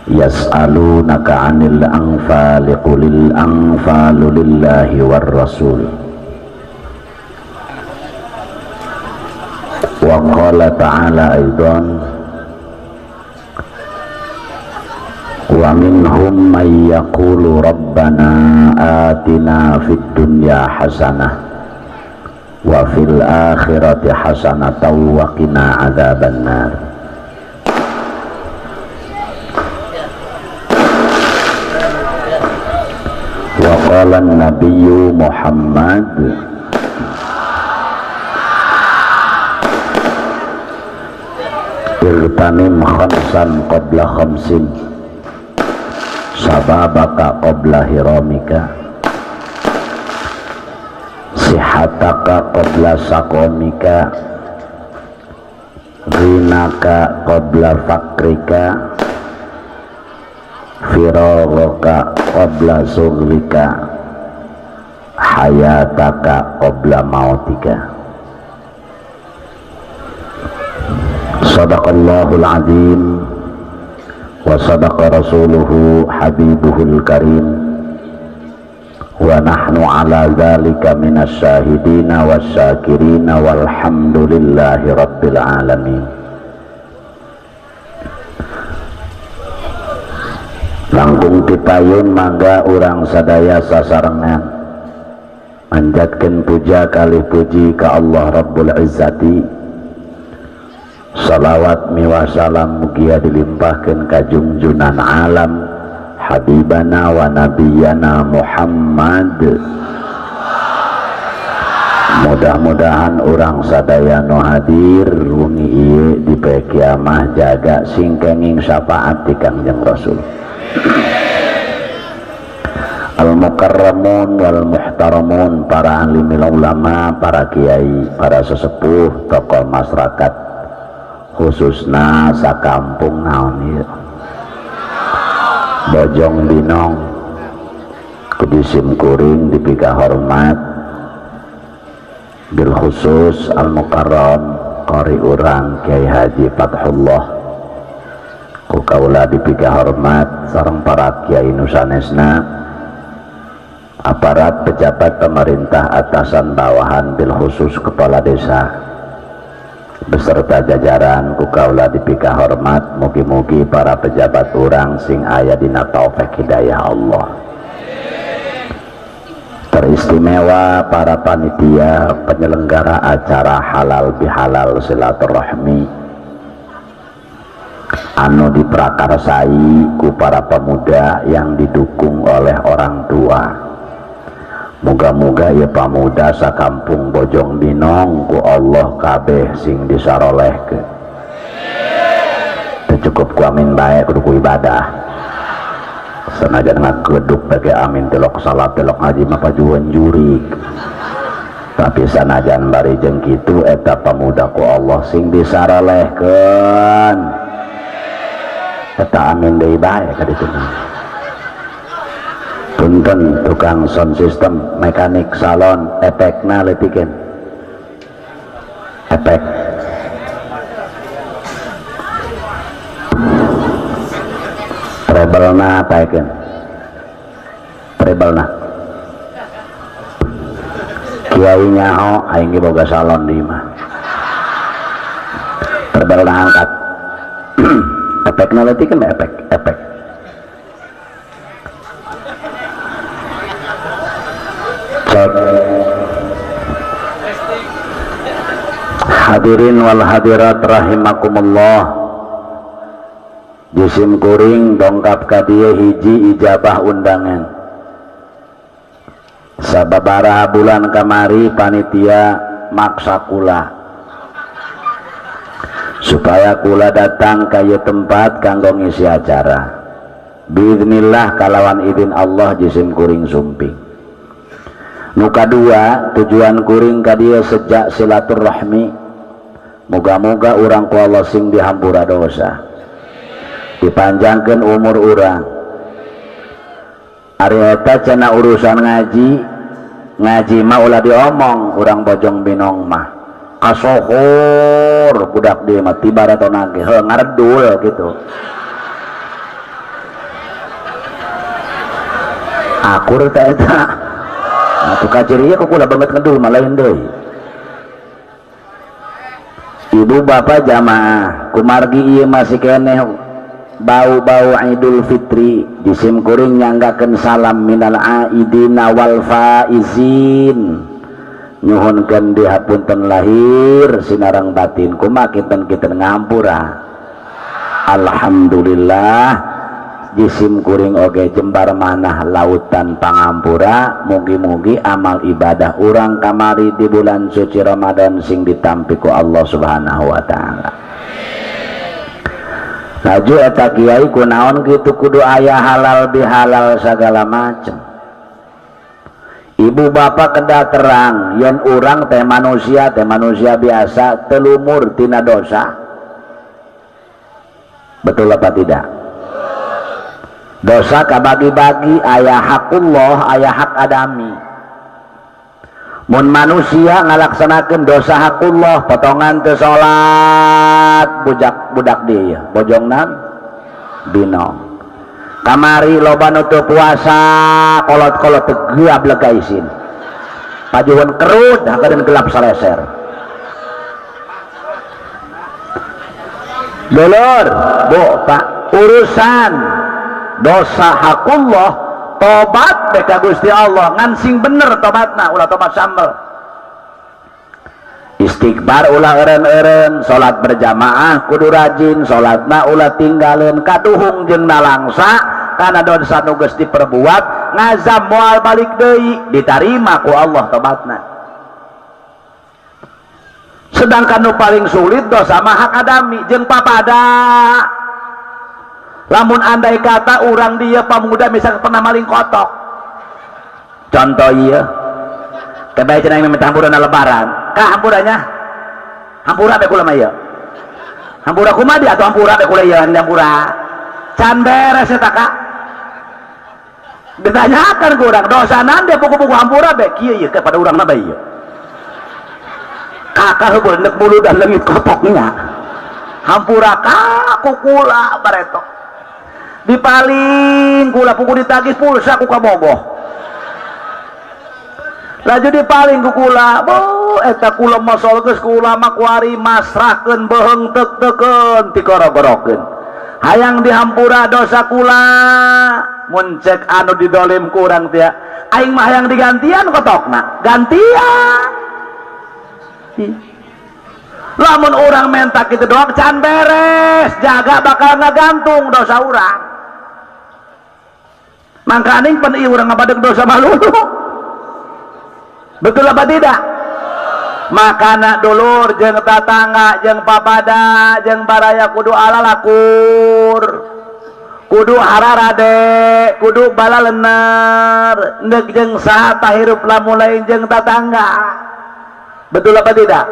Yas'alunaka 'anil anfali qulil anfalu lillahi war rasul. Wa qala ta'ala aidan wa minhum may yaqulu rabbana atina fid dunya hasanah wa fil akhirati hasanatan wa qina adzabannar. Wa qala an-nabiyyu Muhammad irtanim khamsan qabla khamsin sababaka qabla hiramika sihataka qabla sakomika ghinaka qabla fakrika firagaka qabla sughlika hayataka qabla mautika. Sadaqallahul azim wa sadaqa rasuluhu habibuhul karim wa nahnu ala dzalika minas syahidina wasyakirina walhamdulillahi rabbil alamin. Langkung pipayun mangga urang sadaya sasarengan manjatkeun puja kalih puji ka Allah Rabbul Izzati. Salawat miwa salam mugia dilimpahkan ka junjunan alam habibana wa nabiyana Muhammad. Mudah-mudahan orang sadaya nu hadir wengi ieu di poe kiamah jaga singkenging syafaat ti Kangjeng Rasul. Al-mukarramun wal muhtaramun, para alimil ulama, para kiai, para sesepuh, tokoh masyarakat khususna sakampung naon ieu Bojong Binong Kudi Simkuring dipika hormat bil khusus al-mukarram qari urang Kiai Haji Fathullah ku kaula dipika hormat sareng para kiai nu sanesna, aparat pejabat pemerintah atasan bawahan bil khusus kepala desa beserta jajaran ku kaula dipika hormat. Mugi-mugi para pejabat urang sing aya dina taufik hidayah Allah, teristimewa para panitia penyelenggara acara halal bihalal silaturahmi anu diprakarsai ku para pemuda yang didukung oleh orang tua. Moga-moga ya pamuda sakampung Bojong Binong ku Allah kabeh sing disarolehkeun. Teu cukup ku amin bae kudu ku ibadah. Sanajan ngakeduk bage amin telok salat telok ngaji mah pajuan jurig. Tapi sanajan bari jeung kitu eta pamuda ku Allah sing disarolehkeun. Eta amin deui bae ka ditu. Punten tukang sound system, mekanik salon, efekna letikeun. Efek. Treble-na taekeun. Treble-na. Kiai nyaho aing ge boga salon di imah. Treble-na angkat. Efekna letikeun efek. Hadirin wal hadirat rahimakumullah, Jisim Kuring dongkap ka dieu hiji ijabah undangan. Sababaraha bulan kamari panitia maksa kula supaya kula datang ka ieu tempat kanggo ngisi acara. Biiznillah kalawan izin Allah Jisim Kuring sumping. Nu kadua tujuan kuring ka dieu sejak silaturahmi, moga-moga urang ku Allah sing dihampura dosa, dipanjangkeun umur urang. Ari eta cenah urusan ngaji mah ulah diomong. Urang Bojong Binong mah kasohor budak dia mah tiba ratonage heuh ngaredul gitu. akur teh eta atuh kacirieu kok kula banget ngedul mah lain deui. Ibu bapak jamaah kumargi ieu masih keneh bau-bau Idul Fitri jisim kuring nyanggakeun salam minal aidina wal faizin nyuhunkeun dihapunten lahir sinareng batin kumaha kinten ngampura. Alhamdulillah jisim kuring oge jembar manah lautan pangampura. Mugi-mugi amal ibadah urang kamari di bulan suci Ramadan sing ditampi ku Allah subhanahu wa ta'ala. Laju eta kiai kunaon kitu kudu aya halal bihalal segala macem. Ibu bapak kedah terang yen urang teh manusia biasa telumur tina dosa. Betul apa tidak? Dosa kabagi-bagi, aya hakullah, aya hak adami. Mun manusia ngalaksanakeun dosa hakullah, potongan teu salat, budak dia, bojongna binong. Kamari loba nu teu puasa, kolot-kolot teu geab legaisin. Pajuhun kerut, hakeun gelap saleser. Dulur, Bu, Pak, urusan dosa hakullah tobat beka Gusti Allah ngan sing bener tobatna ulah tobat sambel istighfar ulah eureun-eureun salat berjamaah kudu rajin salatna ulah tinggaleun kaduhung jeung nalangsa kana dosa nu geus diperbuat ngazam moal balik deui ditarima ku Allah tobatna. Sedangkan nu paling sulit dosa mah hak adami jeung papada. Lamun andai kata orang dia pemuda misalnya pernah maling kotok contoh iya kebaik cenah minta hampura na lebaran kah hampurannya hampura be kula mah ieu hampura kumaha atau hampura be kula ieu hampura can beres eta Kak ditanyakan ku urang dosa nande buku-buku hampura be kieu ieu kepada urang mah ieu kakak heubeul neuk bulu dan leungit kotoknya hampura ka kukula bareto dipaling kula puku ditagih pulsa ku kabogoh laju dipaling ku kula bo eta kula masol geus ku ulama kuari masrahkeun beheung teuk-teukeun digorok-gorokeun hayang dihampura dosa kula mun cek anu didolim ku urang teh aing mah hayang digantian kotokna gantian lamun urang menta kitu doang can beres jaga bakal ngagantung dosa urang. Mangkaning pan ieu urang ngabadeg dosa malulu. Betul apa tidak? Makana dulur jeung tatangga jeung papada jeung baraya kudu alalakur. Kudu hararade, kudu balalener, neuk jeung saha tahirup lamun lain jeung tatangga. Betul apa tidak?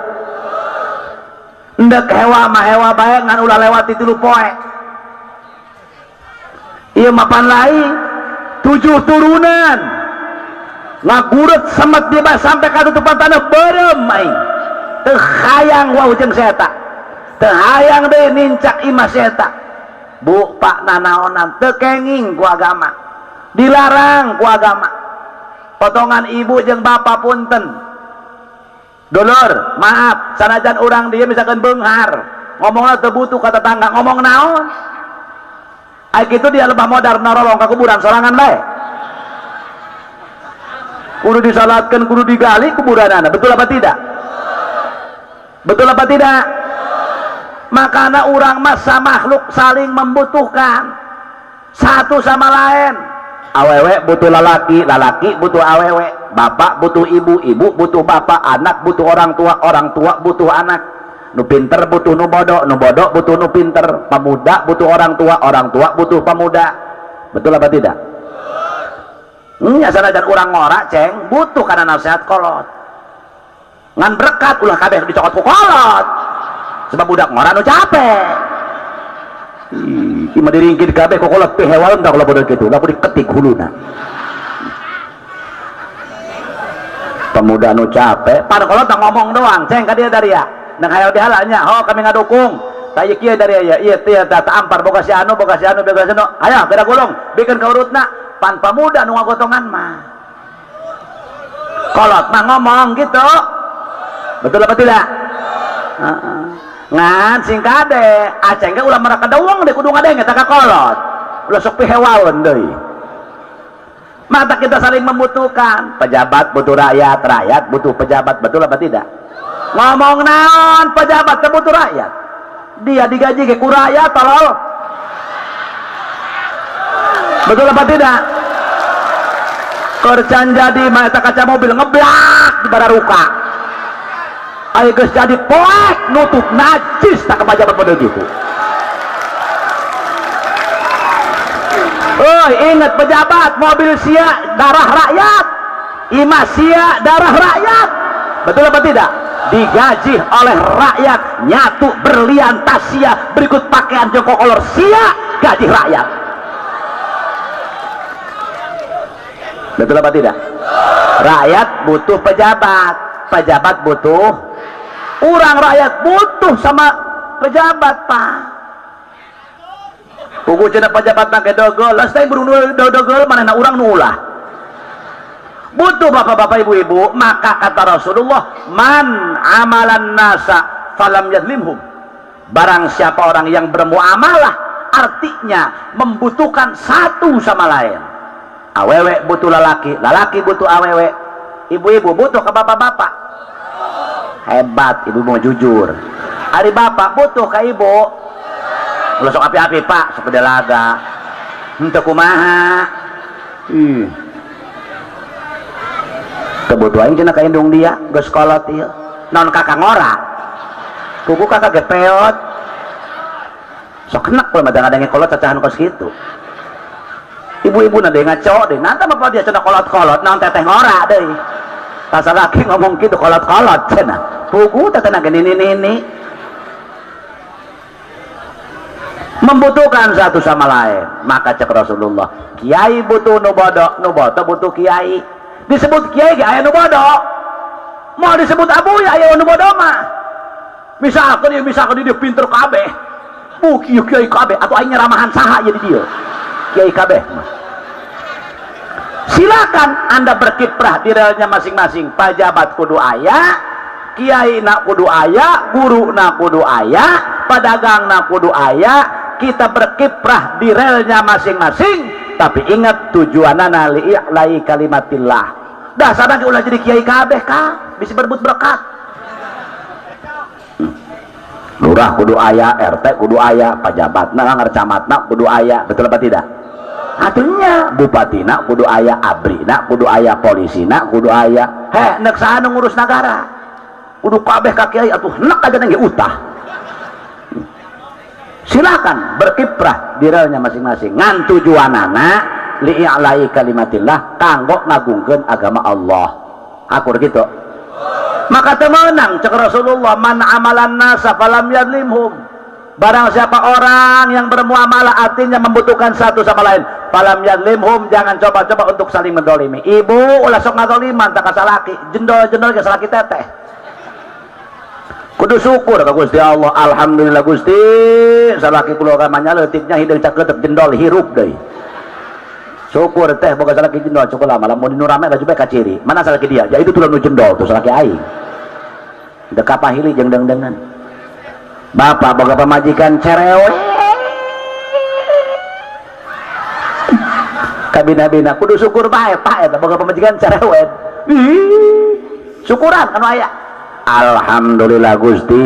Ndek hewa mah hewa bae ngan ulah lewat di 3 poe. Ieu mapan lain 7 turunan ngagurut semet dia sampai katutupan tanah berem aing teu hayang wau jeung seta teu hayang deui nincak imah seta Bu Pak nanaonan teu kenging ku agama dilarang ku agama potongan ibu jeung bapak punten dulur maaf sanajan urang dia misalkan beunghar ngomongna teu butuh ka tetangga ngomong naon ai kitu dia lebah modar narolong ka kuburan sorangan bae kudu disalatkan kudu digali kuburanana betul apa tidak betul apa tidak makana urang masa makhluk saling membutuhkan satu sama lain awewe butuh lalaki lalaki butuh awewe bapak butuh ibu ibu butuh bapak anak butuh orang tua butuh anak nu pinter butuh nu bodoh butuh nu pinter pemuda butuh orang tua butuh pemuda betul apa tidak nya sanajan urang ngora ceng butuh karena nasihat kolot ngan berkat ulah kabeh dicokot ku kolot sebab budak ngora nu capek ima diringkid kabeh ku kolot teh hewan dah kalau bodoh kitu lamun diketik huluna pemuda nu capek pada kolot tak ngomong doang ceng ka dia dari ya nang hayal dihalanya ho kami ngadukung taya kieu dari ya ieu teh data ampar boga si anu ayo beda gulung bikin ka urutna pan pemuda nu ngagotongan mah. Kolot mah ngomong gitu. Betul apa tidak? Ngan sing kade aceng ge ulah mereka dawang deh kudu ngadeng eta ka kolot. Ulah sok pihewaeun deui. Mata kita saling membutuhkan. Pejabat butuh rakyat, rakyat butuh pejabat. Betul apa tidak? Ngomong naon pejabat teh butuh rakyat. Dia digaji ke ku rakyat tolol. Betul apa tidak? Kerjaan jadi mah eta kaca mobil ngeblak di bararuka. Ayo geus jadi poek nutup najis tak ke pejabat pada gitu. Ingat pejabat, mobil sia darah rakyat, imah sia darah rakyat. Betul apa tidak? Digaji oleh rakyat, nyatu berlian tas sia, berikut pakaian joko kolor sia, gaji rakyat. Betul apa tidak? Rakyat butuh pejabat, pejabat butuh orang, rakyat butuh sama pejabat, Pak. Pugu cenah pejabat nake dogol, lastai burung dogol mana urang nu ulah. Butuh bapak-bapak ibu-ibu, maka kata Rasulullah, man amalan nasa falam yadlimhum. Barang siapa orang yang bermuamalah, artinya membutuhkan satu sama lain. Awewe butuh lalaki, lalaki butuh awewe, ibu-ibu butuh ke bapak-bapak. Hebat, ibu mau jujur. Ari bapak butuh ke ibu. Ulah sok api-api pak, sok delaga. Henteu kumaha. Kebutuhan cenah ka indung dia, geus kolot ieu. Naon kakak ngora? Kuku kakak gepeot. Sok enak peuh madang-adange kolot cacahan kos kitu. Ibu-ibu na deui ngaco deui. Nanta bapak dia cenah kolot-kolot, naon teteh ngora deui. Pasal laki ngomong gitu kolot-kolot cenah. Pugu teteh na nini-nini. Membutuhkan satu sama lain. Maka cek Rasulullah, kiai butuh nu bodo butuh kiai. Disebut kiai ge aya nu bodo. Mau disebut abu ya aya nu bodo mah. Misalkan dia pinter kabeh. Kiai kabeh atau aing ramahan saha ieu di dieu. Kiai kabeh mah. Silakan Anda berkiprah di relnya masing-masing. Pejabat kudu aya, kiai na kudu aya, guru na kudu aya, pedagang na kudu aya. Kita berkiprah di relnya masing-masing, tapi ingat tujuanana li'la'i kalimatillah. Dasarna ge ulah jadi kiai kabeh ka, bisa berebut berkat. Lurah kudu aya, RT kudu aya, pejabatna ngarcamatna kudu aya, betul apa tidak? Atunya bupatina kudu aya, abrina kudu aya, polisina kudu aya. Nek saha nu ngurus negara? Kudu kabeh ka kiai atuh nek aja ge utah. Silakan berkiprah di relnya masing-masing. Ngan tujuanana li'la'i kalimatillah, kanggo ngagungkeun agama Allah. Akur gitu. Maka temenang cek Rasulullah, man amalan nasa falam yadlimhum. Barang siapa orang yang bermuamalah, artinya membutuhkan satu sama lain, falam yadlimhum, jangan coba-coba untuk saling mendolimi. Ibu ulah sok ngadoliman tak kasalaki, jendol-jendol ke salaki teteh. Kudu syukur ka Gusti Allah. Alhamdulillah Gusti, salaki kula kamanya leutiknya hideung cakeutep jendol hirup deui. Syukur teh boga salaki jendol cukup lama lamun dinu rame baju bae kaciri. Mana salaki dia? Ya itu tulang nu jendol tuh salaki aing. Dek kapahili jeung dengdengan. Bapak boga pamajikan cerewet. Kabina-bina kudu syukur bae Pak eta boga pamajikan cerewet. Syukuran anu aya. Alhamdulillah Gusti,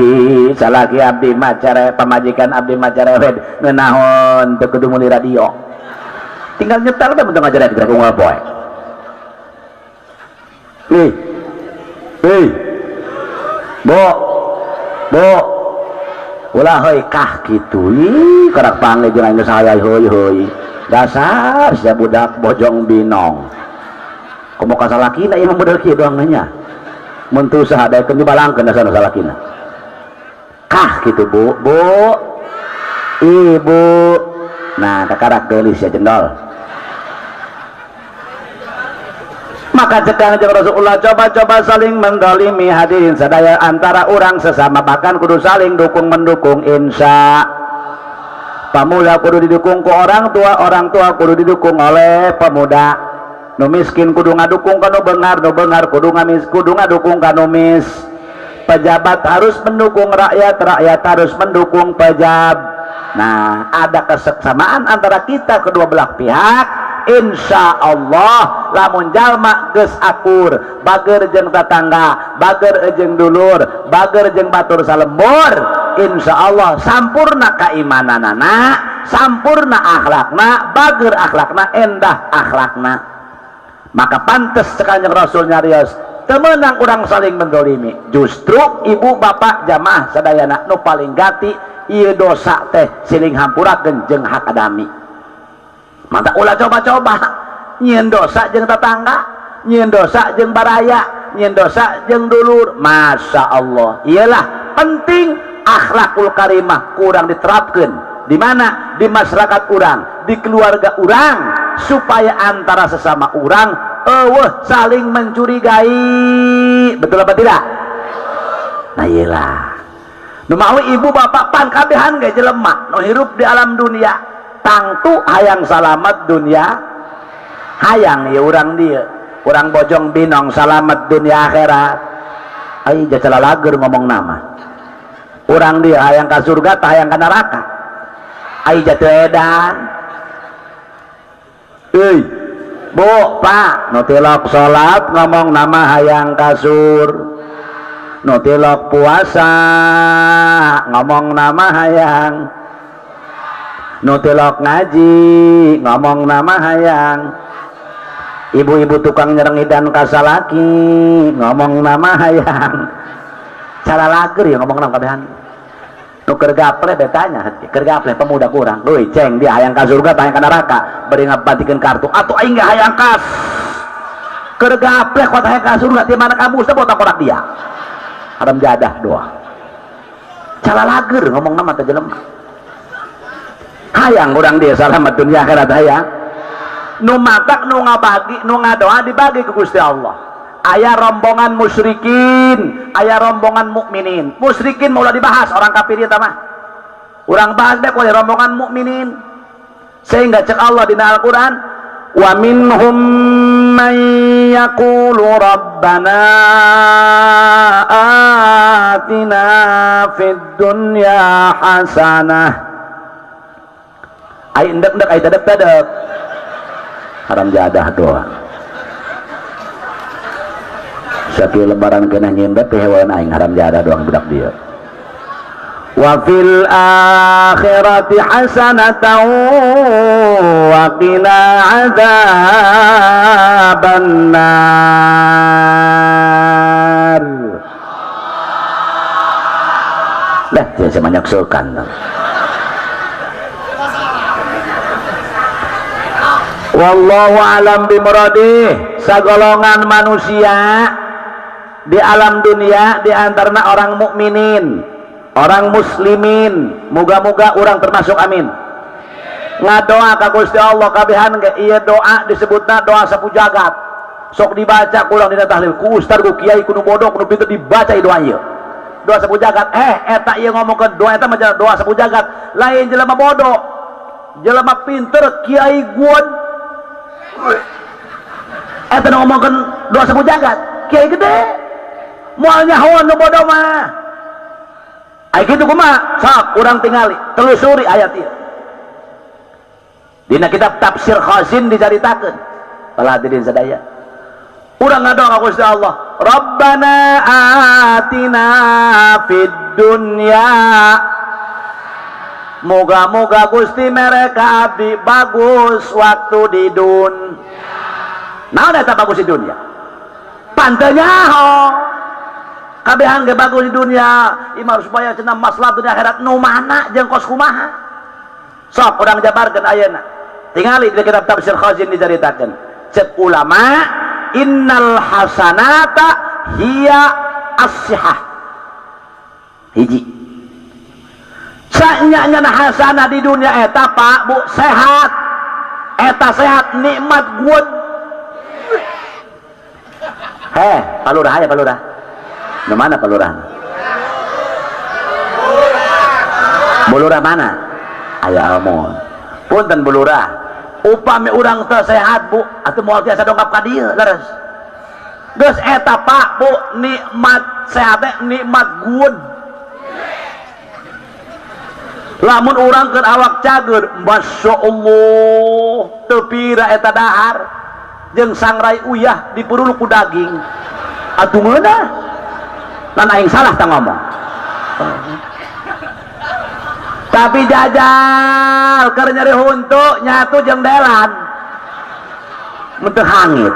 salaki abdi mah pamajikan abdi mah cerewet ngeunahon teu kudu meuli radio. Tinggal nyetel teh bentuk ngajaret gerak unggal poe. Bo. Ulah heuy kah kitu. Karak panggil jeung aing saya heuy. Dasar sia budak bojong binong. Komo ka salakina ieu mah model kieu doang nya. Mun teu usaha daekeun dibalangkeun dasarna salakina. Kah kitu Bu. Ibu. Nah, takarak geulis ya jendol. Maka cekang jeung Rasulullah, coba-coba saling mendolimi hadirin sadaya antara orang sesama, bahkan kudu saling dukung mendukung insya. Pemuda kudu didukung ku orang tua kudu didukung oleh pemuda. Nu miskin kudu ngadukung ka nu beungar kudu ngadukung ka nu mis. Pejabat harus mendukung rakyat harus mendukung pejabat. Nah, ada kesesamaan antara kita kedua belah pihak. Insya Allah lamun jalma geus akur, bager jeung tetangga, bager jeung dulur, bager jeung batur salembur, insya Allah sampurna keimananana, sampurna akhlakna, bager akhlakna, endah akhlakna. Maka pantes Kanjeng Rasul nyarios temenang urang saling mendolimi. Justru ibu bapak jamaah sadayana nu paling gati ieu dosa teh siling hampurakeun jeung hak adami. Mantap ulah coba-coba nyieun dosa jeung tetangga, nyieun dosa jeung baraya, nyieun dosa jeung dulur. Masya Allah, iyalah penting akhlakul karimah kurang diterapkan di mana? Di masyarakat urang, di keluarga urang, supaya antara sesama urang saling mencurigai. Betul apa tidak? Nah iyalah nu mawi ibu bapak pan kabehan ge jelema nu hirup di alam dunia tangtu hayang salamet dunia, hayang ya urang dia, urang bojong binong salamet dunia akhirat. Ai jacala lager ngomong nama. Urang dia hayang ka surga tah hayang ka neraka. Ai jatuh edan. Euy, Bu, Pak, nu tilok salat ngomong nama hayang ka sur. Nu tilok puasa ngomong nama hayang. Nutilok ngaji ngomong nama hayang. Ibu-ibu tukang nyerengidan kasalaki ngomong nama hayang. Cara lager ya ngomong nama kabehan. Nuker gaple betanya keur gaple pemuda kurang euy ceng dia hayang ka surga hayang ka neraka bari ngabantikeun kartu atuh aing ge hayang kas keur gaple kota hayang ka surga di mana kamu teh botak korak dia haram jadah doa. Cara lager ngomong nama teh jelema hayang urang dia salamet dunia akhirat hayang. Nu matak nu ngabagi nu ngadoa dibagi ke Gusti Allah. Aya rombongan musyrikin, aya rombongan mukminin. Musyrikin mau dibahas orang kafir eta mah. Urang bahas bae ku rombongan mukminin. Sehingga cek Allah dina Al-Qur'an, wa minhum man yaqulu rabbana atina fid dunya hasanah. Ai endek-endek ai tedek-tedek haram jadah doa. Sakieu lebaran kena nyimbat teh hewan aing haram jadah doang budak dia. Wa fil akhirati hasanatan wa qina adzabannar. Lah saya menyaksulkan. Wallahu alam bimuradi. Sagolongan manusia di alam dunia di antaranya orang mukminin, orang muslimin, muga-muga orang termasuk amin. Ngadoa ka Gusti Allah kabehan ge ieu doa disebutna doa sapu jagat. Sok dibaca kulang dina tahlil ku ustaz ku kiai ku nu bodoh ku nu pinter dibaca doa ieu. Doa sapu jagat eta ieu ngomongkeun doa eta mah doa sapu jagat. Lain jelema bodoh. Jelema pinter kiai guon eta ngomongkeun doa sapu jagat kiai gede moal nyahoan nu bodoh mah ai kitu kumaha sok urang tingali telusuri ayat ieu dina kitab tafsir Khazin dicaritakeun paladirin sadaya urang ngadoa ka Gusti Allah Rabbana atina fid dunya moga-moga Gusti mereka abdi bagus waktu di dun. Naon eta bagus di dunia? Pantenya ho. Kabehan ge bagus di dunia, imar supaya cenah maslahat dunia akhirat nu mana jeung kos kumaha. Sok urang jabarkeun ayeuna. Tingali di kitab tafsir Khazin dicaritakeun. Cek ulama, innal hasanata hiya as-sihah. Hiji sanyanya hasanah di dunia eta Pak Bu sehat eta sehat nikmat good palurah ya palurah di mana palurah bulurah mana aya almon. Punten Bu Lurah, upami urang teu sehat Bu, atuh moal tiasa dongkap ka dieu leres. Geus eta Pak Bu, nikmat sehat teh nikmat good. Lamun urang keur awak cager, masyaallah teu pira eta dahar jeung sangrai uyah dipurul ku daging. Atuh meunah. Lan aing salah tah ngomong. Tapi jajal keur nyari huntu nyatu jeung delan. Mun teu hangit.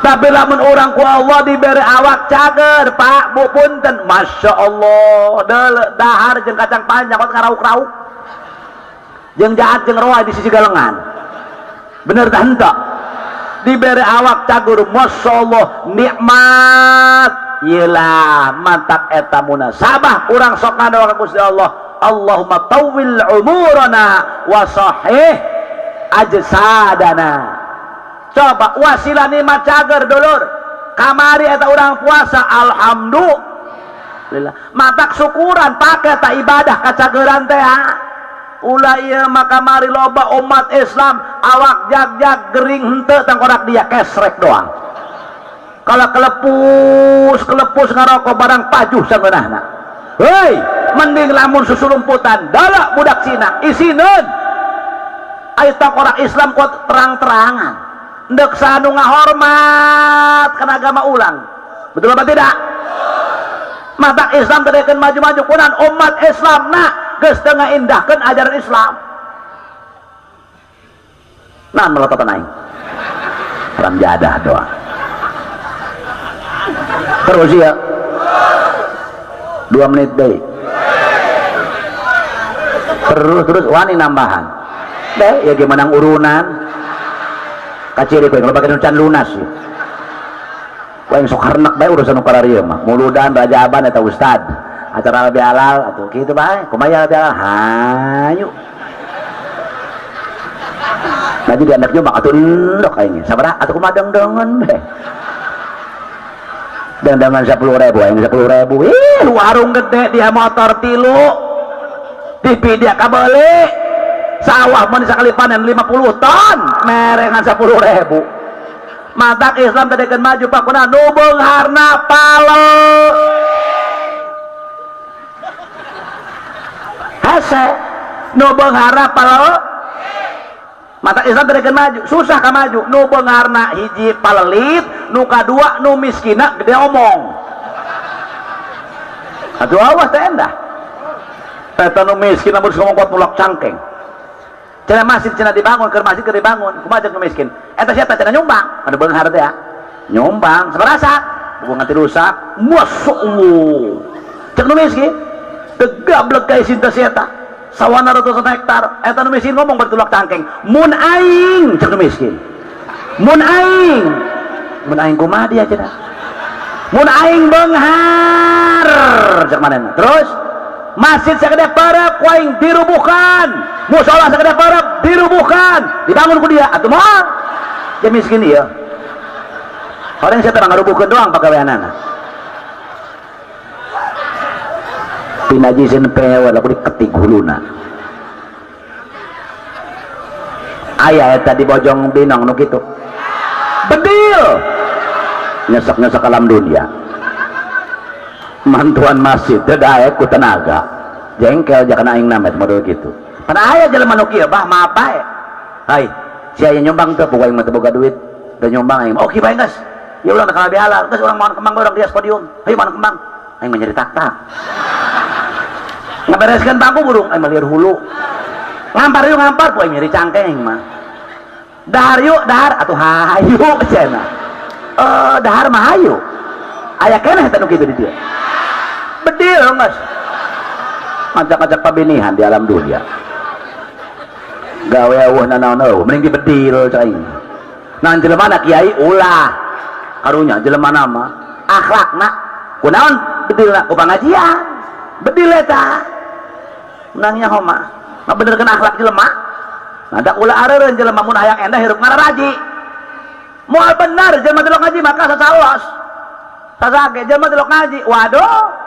Tapi lamun orang ku Allah diberi awak cager Pak Bu punten, Masya Allah dahar jeung kacang panjang kot ngarauk-rauk jeung jahat jeung roa di sisi galengan bener tah henteu diberi awak cager Masya Allah nikmat yelah mantak eta munasabah urang sok ngadoa ka Gusti Allah Allahumma tawwil umurana wa sahih ajsadana. Coba wasilah nikmat cager dulur kamari eta urang puasa alhamdulillah matak syukuran pake ta ibadah ka cageran teh ulah ieu mah kamari loba umat Islam awak jag-jag gering henteu tangkorak dia kesrek doang kalau kelepus ngarokok barang pajuh sangeunahna heuy mending lamun susulumputan dala budak Cina isineun aya tangkorak Islam kuat terang-terangan ndek sanu ngahormat kana agama ulang betul apa tidak mata Islam tedekeun maju-maju kunan umat Islam na geus teu ngaindahkeun ajaran Islam naon melototan aing ram jadah doang terus ya 2 menit deui terus wani nambahan deh ya gimana urunan kaciri kowe kalau bagian can lunas ya. Kowe yang sok harnak bae urusan ukararia mah. Muludan rajaaban eta ustad. Acara lebih halal atuh kitu bae. Kumaha lebih halal? Hayu. Nah jadi anak nyoba atuh endok aing. Sabaraha atuh kumaha dengdengan bae. Dengdengan 10.000 aing 10.000. Ih, warung gede dia motor 3. TV dia kabeli. Sawah mun sakali panen 50 ton merengan 10.000 matak Islam tedekeun maju Pak kuna nu beungharna palo hese nu beungharna palo matak Islam tedekeun maju susah ka maju nu beungharna hiji palelit nu kadua nu miskina gede omong atuh awas teh endah eta nu miskin lamun ngomong kuat mulak cangkeng cenah masjid cenah dibangun keur masjid keur dibangun kumaha jeung miskin eta sia cenah nyumbang anu beunghar teh ya nyumbang sabarasa hubungan ti rusak masyaallah cek nu miskin tegablek ka isin teh sia eta sawana ratusan hektar eta nu miskin ngomong bertulak cangkeng mun aing cek nu miskin mun aing kumaha dia cenah mun aing beunghar cek manehna terus masjid sagede parep ku aing dirubuhkan musola sagede parep dirubuhkan dibangun ku dia atuh moal dia miskin ieu orang saya terang ngarubuhkeun doang pagaweanana pinajisin pewe laku diketik huluna aya eta di bojong binong nu kitu bedil nyesek-nyesek alam dunia mantuan masjid daek ku tenaga jengkel jangan aing namet model gitu pada aya jelema nu kieu bah maaf bae hai sia aya nyumbang teu pokoke aing mah teu boga duit teu nyumbang aing oke bae geus ya ulah kana lebih halal geus urang mohon kembang urang dias podium hayu mohon kembang aing mah nyari tak-tak ngabereskeun bangku burung aing mah lieur hulu ngampar yuk ngampar poe nyari cangkeng mah dahar yuk dahar atuh hayu cenah dahar mah hayu aya keneh teh nu kitu di dieu bedil geus ngajak-ngajak pabinihan di alam dunia gawe eueuhna naon eueuh mending dibedil cai naon jelemana kiai ulah karunya jelemana mah akhlakna kunaon bedilna ku pangajian bedil eta menangnya homa mah benerkeun akhlak jelema ada ulah areureun jelema mun hayang endah hirup ngararaji moal bener jelema delok ngaji maka sasalos sasage jelema delok ngaji waduh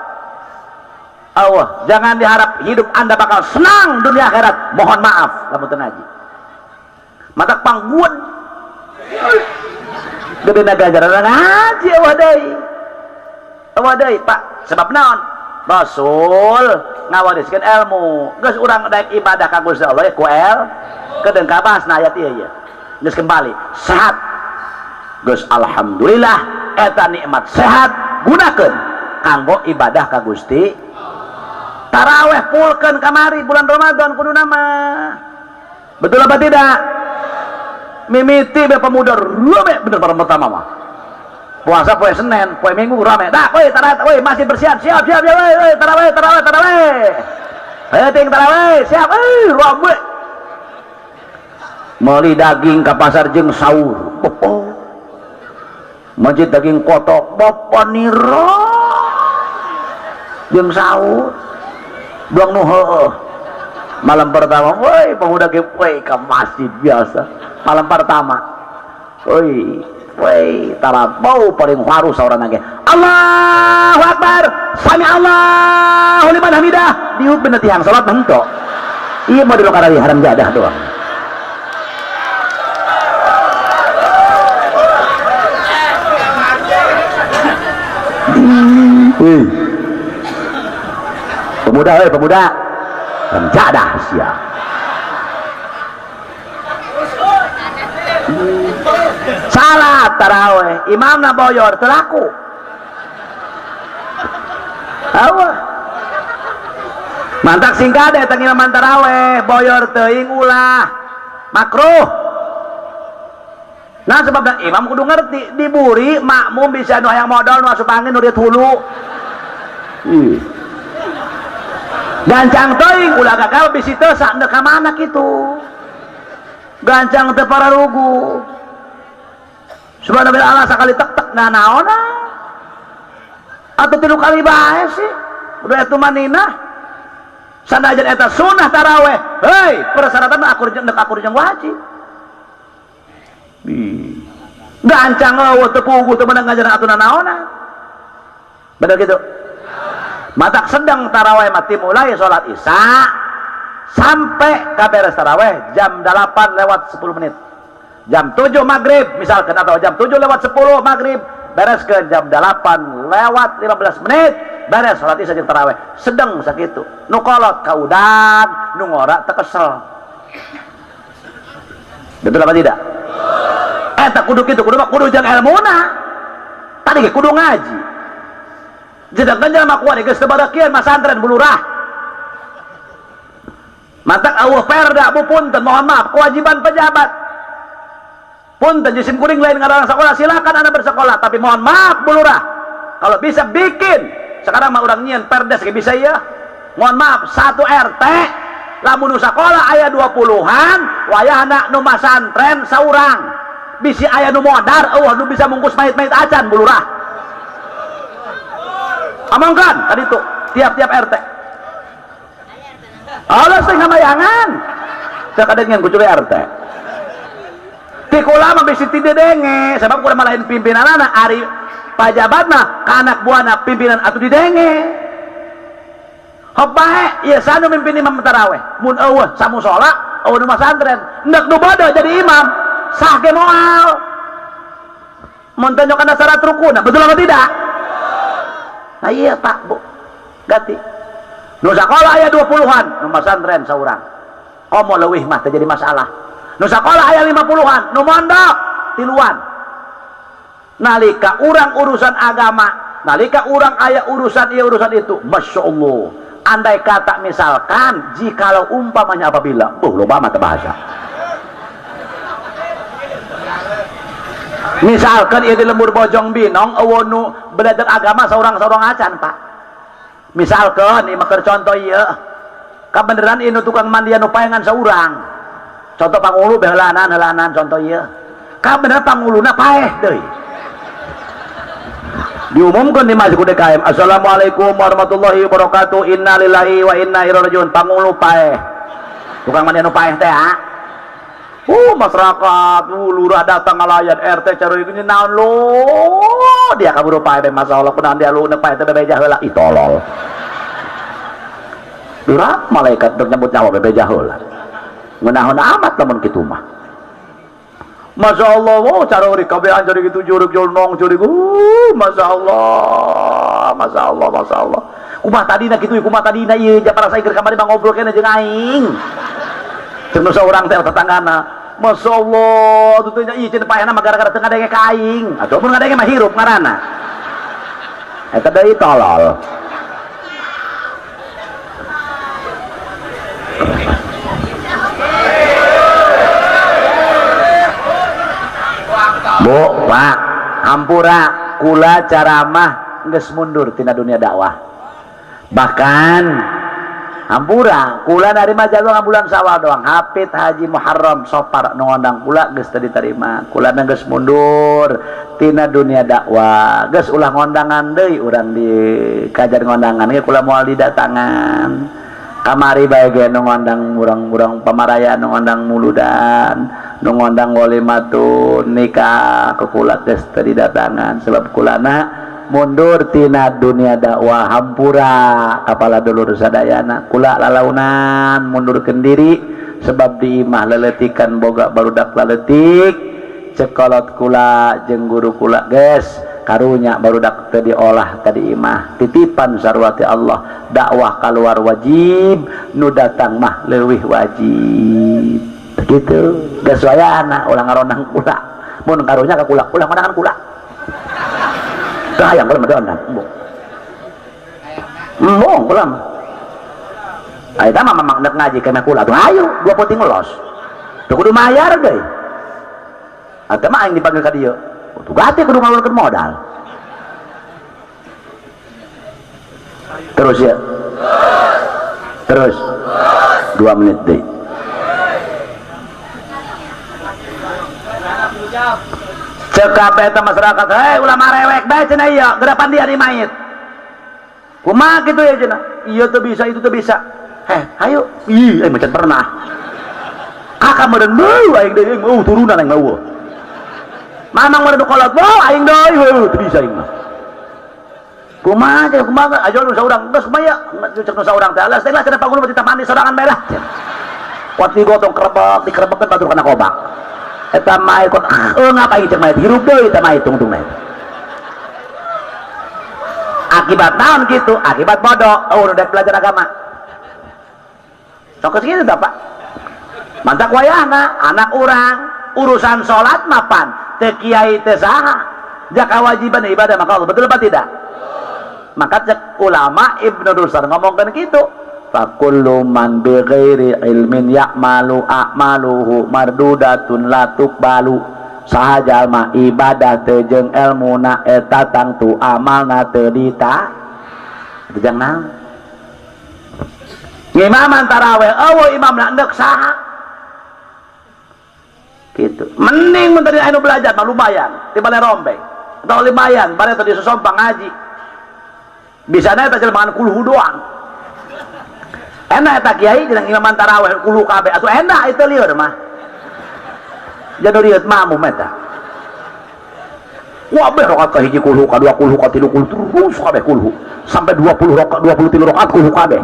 Allah, jangan diharap hidup Anda bakal senang dunia akhirat. Mohon maaf lamun teu ngaji. Mata pangguan. Gede ganjaran ngaji eueuh deui. Eueuh deui, Pak. Sebab naon? Rasul ngawariskeun ilmu. Geus urang daek ibadah ka Gusti Allah ku kedeung ka bahasna ayat ieu ya. Geus kembali sehat. Geus alhamdulillah eta nikmat sehat gunakeun kanggo ibadah ka Gusti. Taraweh pulkeun kamari bulan Ramadan kuduna mah. Betul apa tidak? Mimiti be pemuda rame bener bareng pertama mah. Puasa poe Senin, poe Minggu rame. Dah, woi tarawih, woi masih bersiap, siap, woi tarawih. Penting tarawih, siap, rame. Meuli daging ka pasar jeung sahur. Popo. Masjid daging kotok, bapa niro. Jeung sahur. Buang nu heueuh. Malam pertama, woi pemuda ge woi ka masjid biasa. Malam pertama. Woi tarabau paling haru saurana ge. Allahu Akbar. Sami Allahu liman hamidah. Diuk bener tihang salat henteu. Ieu mah di lokal haram jadah doang. Pemuda jadah sia. Salat taraweh imamna boyor telaku. Awa mantak singkade tang imaman taraweh boyor teuing ulah makruh. Nah sebab imam kudu ngerti diburi makmum bisa nu hayang modal nu asup angin nu dieu hulu. Gancang teuing ulah gagal bisi teu sakna ka mana kitu. Gancang teu pararugu. Subhanallah Allah sakali tek-tek naona. Atuh 3 kali bae sih. Udah atuh manina. Sanajan eta sunah taraweh. Hei, persyaratan akur jeung wajib. Gancang eueuh teu puguh teu meunang ngajaran atuh naona. Bener gitu. Matak sedang taraweh mati mulai sholat isya sampai kaberes taraweh jam 8 lewat 10 menit. Jam 7 maghrib misalkan atau jam 7 lewat 10 maghrib beres ke jam 8 lewat 15 menit beres sholat isya jeung taraweh. Sedang sakitu. Nu kolot kaudan, nu ngora teu kesel. Betul apa tidak? Eta kudu kitu, kudu jeung ilmuna. Tadi ge kudu ngaji. Jedangkan jalma kuat geus teu barakian masantren bulurah. Matak eueuh perda punten mohon maaf kewajiban pejabat. Punten jisim kuring lain ngaranna sekolah silakan Anda bersekolah tapi mohon maaf bulurah. Kalau bisa bikin sekarang mah urang nyieun perda ge bisa ya. Mohon maaf 1 RT lamun nu sakola aya 20-an wayahna nu masantren saurang. Bisi aya nu modar eueuh nu bisa mungkus mayit-mayit acan bulurah. Amangkan tadi tuh tiap-tiap RT. Allah sing ngamayangan. Sakadengeun ku cuy RT. Ti kula mah bisi ti didenge sebab kudu malahin pimpinanana ari pajabatna ka anak buahna pimpinan atuh didenge. Hop bae ieu sanu mimpin imam taraweh. Mun eueuh samu salat eueuh nu masantren, hendak nu bodoh jadi imam, sah ge moal. Mun teu nyokan syarat rukun, betul apa tidak? Nah iya Pak Bu ganti nu sakola aya 20-an nu masantren saurang komo leuwih mah teu jadi masalah. Nu sakola aya 50-an nu mondok tiluan. Nalika urang urusan agama, nalika urang aya urusan ieu urusan itu, Masya Allah. Andai kata misalkan jikalau umpamanya apabila loba mah teu bahasa. Misalkan ieu di lembur Bojong Binong eueuh nu belajar agama saurang-saurang acan Pak. Misalkan ieu mah keur contoh ieu. Kabeneran ieu tukang mandian nu paengan saurang. Contoh pangulu beulaanan contoh ieu. Kabeneran panguluna paeh deui. Diumumkan di masjid DKM. Assalamualaikum warahmatullahi wabarakatuh. Inna lillahi wa inna ilaihi rajiun. Pangulu paeh. Tukang mandian nu paeh teh masyarakat lurah datang ngalayan RT cari ini naon lo dia kaburu pae be masalah kunaon dia lu neuk pae teh bebeja heula ih tolol Durak malaikat untuk nyambut nyawa bebe jahul ngeunahun amat lamun kitu mah. Masya Allah, oh cara uri kabehan jadi gitu juruk jolnong jadi Masya Allah, Masya Allah, Masya Allah. Kumah tadina gitu, kumah tadina iya jangan rasa ikir kamari bang ngobrol kena jeung aing. Cenah saurang teh tetanggana. Masya Allah, tuh iya cenah payahna mah gara-gara teu ngadenge ka aing. Atuh mun ngadenge mah hirup ngaranna. Eta deui tolol. Bu, Pak, hampura kula caramah geus mundur tina dunia dakwah. Bahkan hampura kula narima jalur bulan Syawal doang. Hafid Haji Muharram Sopar nu ngondang kula geus teu diterima. Kula geus mundur tina dunia dakwah. Geus ulah ngondangan deui urang di kajar ngondangan ge kula moal didatangan. Kamari bae ge nu ngondang urang-urang pamaraya nu ngondang muludan. Nu ngondang walimatun nikah ke kula geus teu didatangan sebab kulana mundur tina dunia dakwah hampura kepala dulur sadayana kula lalaunan mundurkeun diri sebab di imah leletikan boga barudak laletik cekolot kula jeung guru kula geus karunya barudak teu diolah tadi imah titipan sarwati Allah dakwah keluar wajib nu datang mah leuwih wajib gitu geus wayahna ulah ngarondang kula mun karunya ka kula ulah ngondangan kula sayang kula mah diondang embong kula mah eta mah mamang nek ngaji kana kula tuh ayo 2 peuting los teu kudu mayar deui eta mah aing dipanggil ka dieu tuh gati kudu ngalurkeun modal terus ya terus 2 menit deui cekap eta masyarakat hei ulah marewek bae cenah ieu gerapan dia di mayit kumaha kitu ya cenah ieu teu bisa itu teu bisa ayo ih aing macan pernah kakak meureun beuh aing deui turunan aing mah mamang meureun kolot beuh aing deui teu bisa aing mah kumaha aja nu saurang geus kumaha cek nu saurang teh alas teh lah cenah pagulu mah ditamani sorangan bae lah waktu digotong kerebek dikerebekkeun batur kana kobak eta mah ikut ngapain cek mah hirup deui eta mah tungtung mah akibat naon gitu akibat bodoh udah belajar agama sok kitu tah Pak mantak wayahna anak urang urusan salat mapan teu kiai teh saha jak kewajiban ibadah maka Allah betul apa tidak maka cek ulama Ibnu Rusdan ngomongkeun kitu fakullu man bi ghairi ilmin ya'malu a'maluhu mardudatun la tuqbalu saha jalma ibadah teu jeung elmuna eta tangtu amalna teu dita itu jang naon ngimaman tarawih eueuh imamna endek saha gitu mending mun tadi anu belajar mah lumayan ti bale rombeng atau lumayan bale tadi sosompang ngaji bisana eta jelmaan kulhu doang enak eta kiai jeung imam tarawih kulhu kabeh atuh enak itu lieur mah jadu rieut makmum eta wah beh rakaat ka hiji kulhu ka dua kulhu ka tilu kulhu terus kabeh kulhu sampai 20 rakaat 23 rakaat kulhu kabeh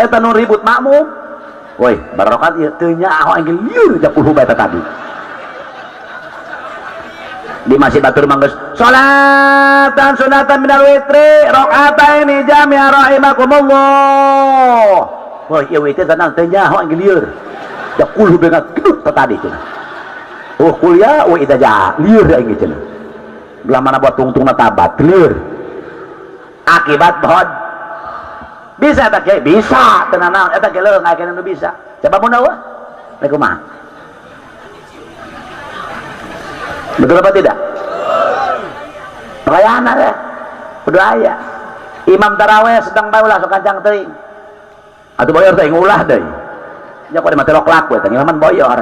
eta nu ribut makmum woi barakaat ieu teu nyaho anjing lieur ja kulhu bae tadi di masjid batur manggeus salatan sunatan minal witri rakaataini jami'a rahimakumullah wah ieu witri tenang teu nyaho anjing lieur da kulhu beungat gedut tadi cenah oh kuliah we ida ja lieur aing cenah belah mana buat tungtungna tabat lieur akibat bod bisa tak kiai bisa tenang naon eta ge leung aya nu bisa coba mun eueuh bae kumaha betul apa tidak? Perayaan ada udah aya imam taraweh sedang bae ulah sok kancang teuing atuh boyor teh ngulah deui nya kok mati lok laku eta imaman boyor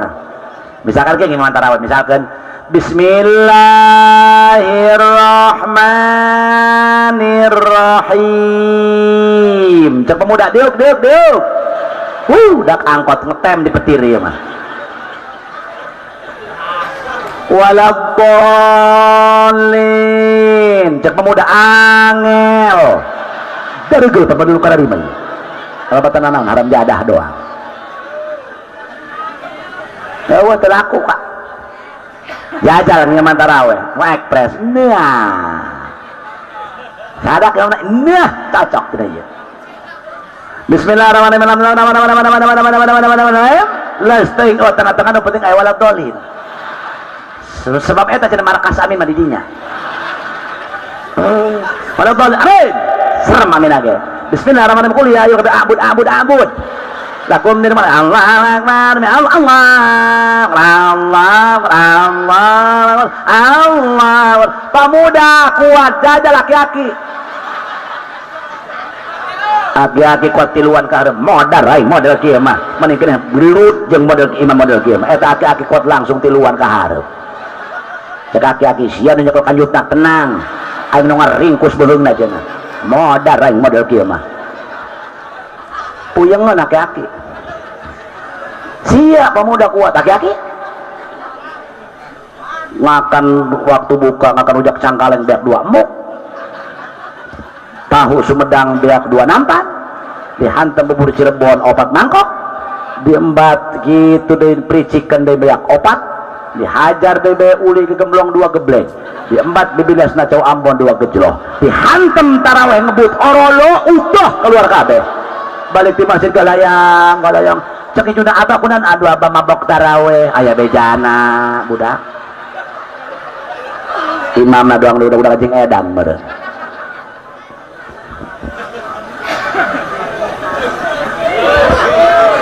misalkan ke imam taraweh misalkan bismillahirrahmanirrahim cek pemuda deuk dak angkot ngetem di petir ieu mah waladhdallin cek pemuda angel dari geu tempat dulu kada rimai Kalau naon haram jadah doang. Eueuh teu laku Kak. Jajal nyaman taraweh, mau ekspres. Nah. Sadak yang nah cocok teh ieu. Bismillahirrahmanirrahim. Lesteng oh tengah-tengah nu penting aya walad dolin. Sebab eta cenah markas amin mah di dinya. Walad dolin. Amin. Serem amin age. Bismillahirrahmanirrahim. Qul ya ayyuhal abud. Lakum nirmal Allah akbar. Allah. Pemuda kuat jaja laki-laki. Aki-aki kuat tiluan ka hareup modal rai model kieu mah mending kena gelut jeung model imam model kieu mah eta aki-aki kuat langsung tiluan ka hareup cek aki-aki sia nu nyekel kanjutna tenang aya nu ngaringkus beulungna cenah modal rai model kieu mah puyeungeun aki-aki sia pemuda kuat aki-aki makan waktu buka makan rujak cangkaleng beak dua muk tahu Sumedang beak dua nampan dihantam bubur Cirebon opat mangkok diembat gitu deui pericikeun deui beak opat dihajar deui bae uli ke gemblong dua gebleng diembat bibilasna cau Ambon dua gejloh dihantam taraweh ngebut orolo utuh keluar kabeh balik di masjid galayang cek ijuna abah kunan aduh abah mabok taraweh aya bejana budak imamna doang udah jeung edang meureun.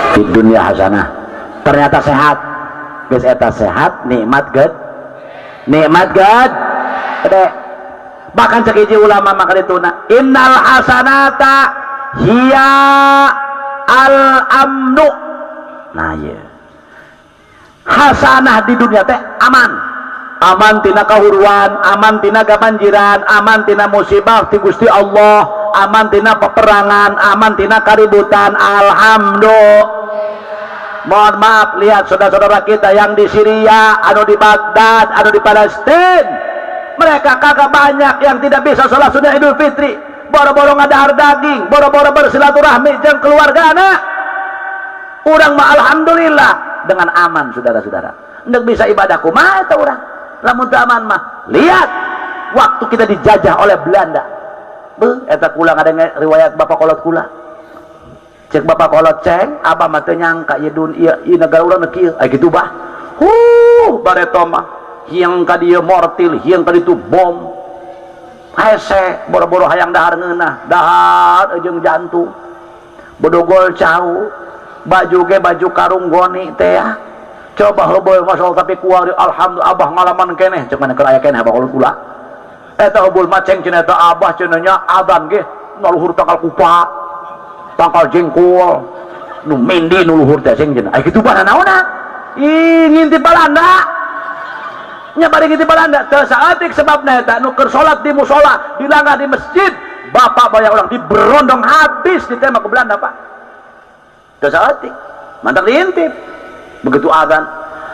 Di dunia hasanah ternyata sehat geus eta sehat nikmat ged gede bahkan cek hiji ulama maka dituna innal hasanata hiya al amnu nah ya hasanah di dunia teh aman tina kahuruan aman tina gabanjiran aman tina musibah ti Gusti Allah aman tina peperangan aman tina kaributan alhamdulillah. Mohon maaf lihat saudara-saudara kita yang di Syria, anu di Baghdad, anu di Palestina mereka kagak banyak yang tidak bisa sholat sunnah Idul Fitri boro-boro ngadahar daging boro-boro bersilaturahmi jeung keluargana urang mah alhamdulillah dengan aman saudara-saudara hendak bisa ibadah kumaha eta urang lamun teu aman mah lihat waktu kita dijajah oleh Belanda eta kula ngadenge riwayat bapak kolot kula cek bapak kolot ceng abah mah teu nyangka ieu negara urang kieu aya kitu bah bareto mah hiang ka dieu mortil hiang ka ditu bom hese boro-boro hayang dahar ngeunah dahar jeung jantung bodogol cau baju ge baju karung goni teh ya coba heubeul masalah tapi kuari alhamdulillah abah ngalaman keneh cek mana keur aya keneh abah kolot kula eta heubeul mah ceng cenah eta abah cenah nya adzan ge naluhur tangkal kupa tangkal jengkol nu mindi nu luhur teh sing cenah aya kitu bae naonna ngintip Belanda nya bari ngintip Belanda teu saeutik sebabna eta nu keur salat di mushola dilanggar di masjid bapak bayang urang diberondong habis ditembak ke Belanda Pak teu saeutik mantap diintip begitu adzan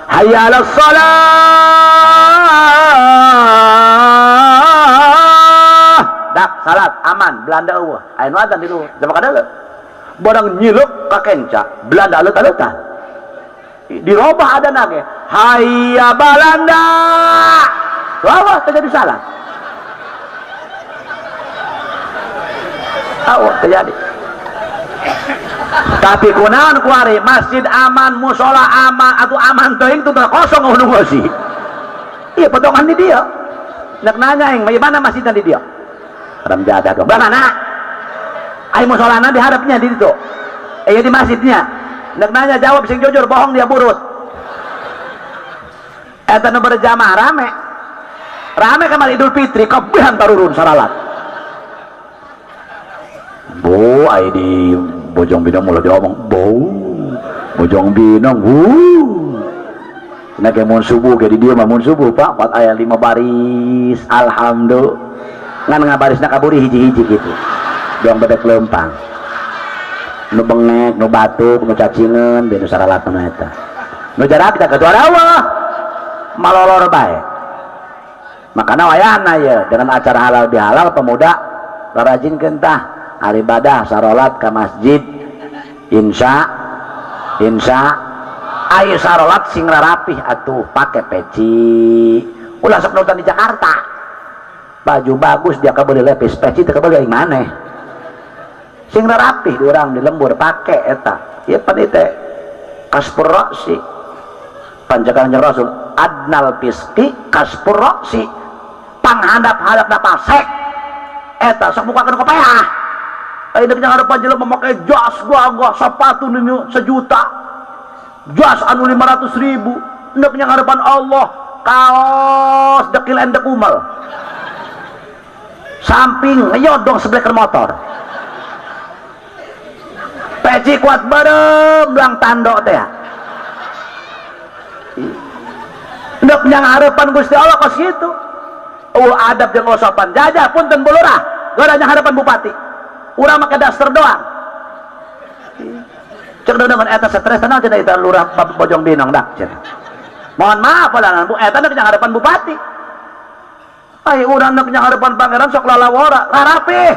hayya 'alas shalah dak salat aman Belanda eueuh aya nu adzan di luhur coba kadeuleuk barang nyiluk ka kenca Belanda alut-alutan dirobah ada nage hayya Belanda wah terjadi salah terjadi tapi kunaon kuari masjid aman musola aman atau aman teuing itu kosong nu sih iya potongan di dia nak nanya yang mana masjidnya di dia haram jadah dong mana ayo musolana diharapnya di situ di masjidnya nak nanya jawab sing jujur bohong dia burut eta nu berjamaah rame kamar Idul Fitri kabehan tarurun saralat bo ai di Bojong Binong mulai diomong Bojong Binong nah kayak mun subuh kayak di dia mah mun subuh Pak 4 aya 5 baris alhamdulillah ngan ngabarisna kaburi hiji-hiji gitu doang bedek lempang nu bengek, nu batuk, nu cacingan di nu saralat nu eta nu jarak kita ketua Allah malolor bae makanya wayana ya dengan acara halal bihalal pemuda rarajin kentah ibadah sarolat ke masjid insya ayo sarolat sing rapih atuh pakai peci ulah sok nonton di Jakarta baju bagus dia kabeli lepis peci teu kabeli aing maneh sing rapih urang di lembur pakai eta ieu pan teh kasfur ra'si panjakan Rasul adnal piski kasfur ra'si panghandap-handap napasek eta sok mukakeun kopiah ayeuna nya ngarepan jelema memakai jas gagah sepatu nu sejuta jas anu 500.000 neuk nya ngarepan Allah kaos dekil endek umal samping ngeyodong sebelah motor peci kuat bareng belang tando teh neuk nya ngarepan Gusti Allah kos kitu adab jeung sopan jajah punten Bu Lurah goranya harapan bupati urang make daster doang cek dengan eta stres tenang cenah eta lurah Bojong Binong dak cenah mohon maaf lah Bu eta nek harapan bupati ai urang nek harapan pangeran sok lalawara rapih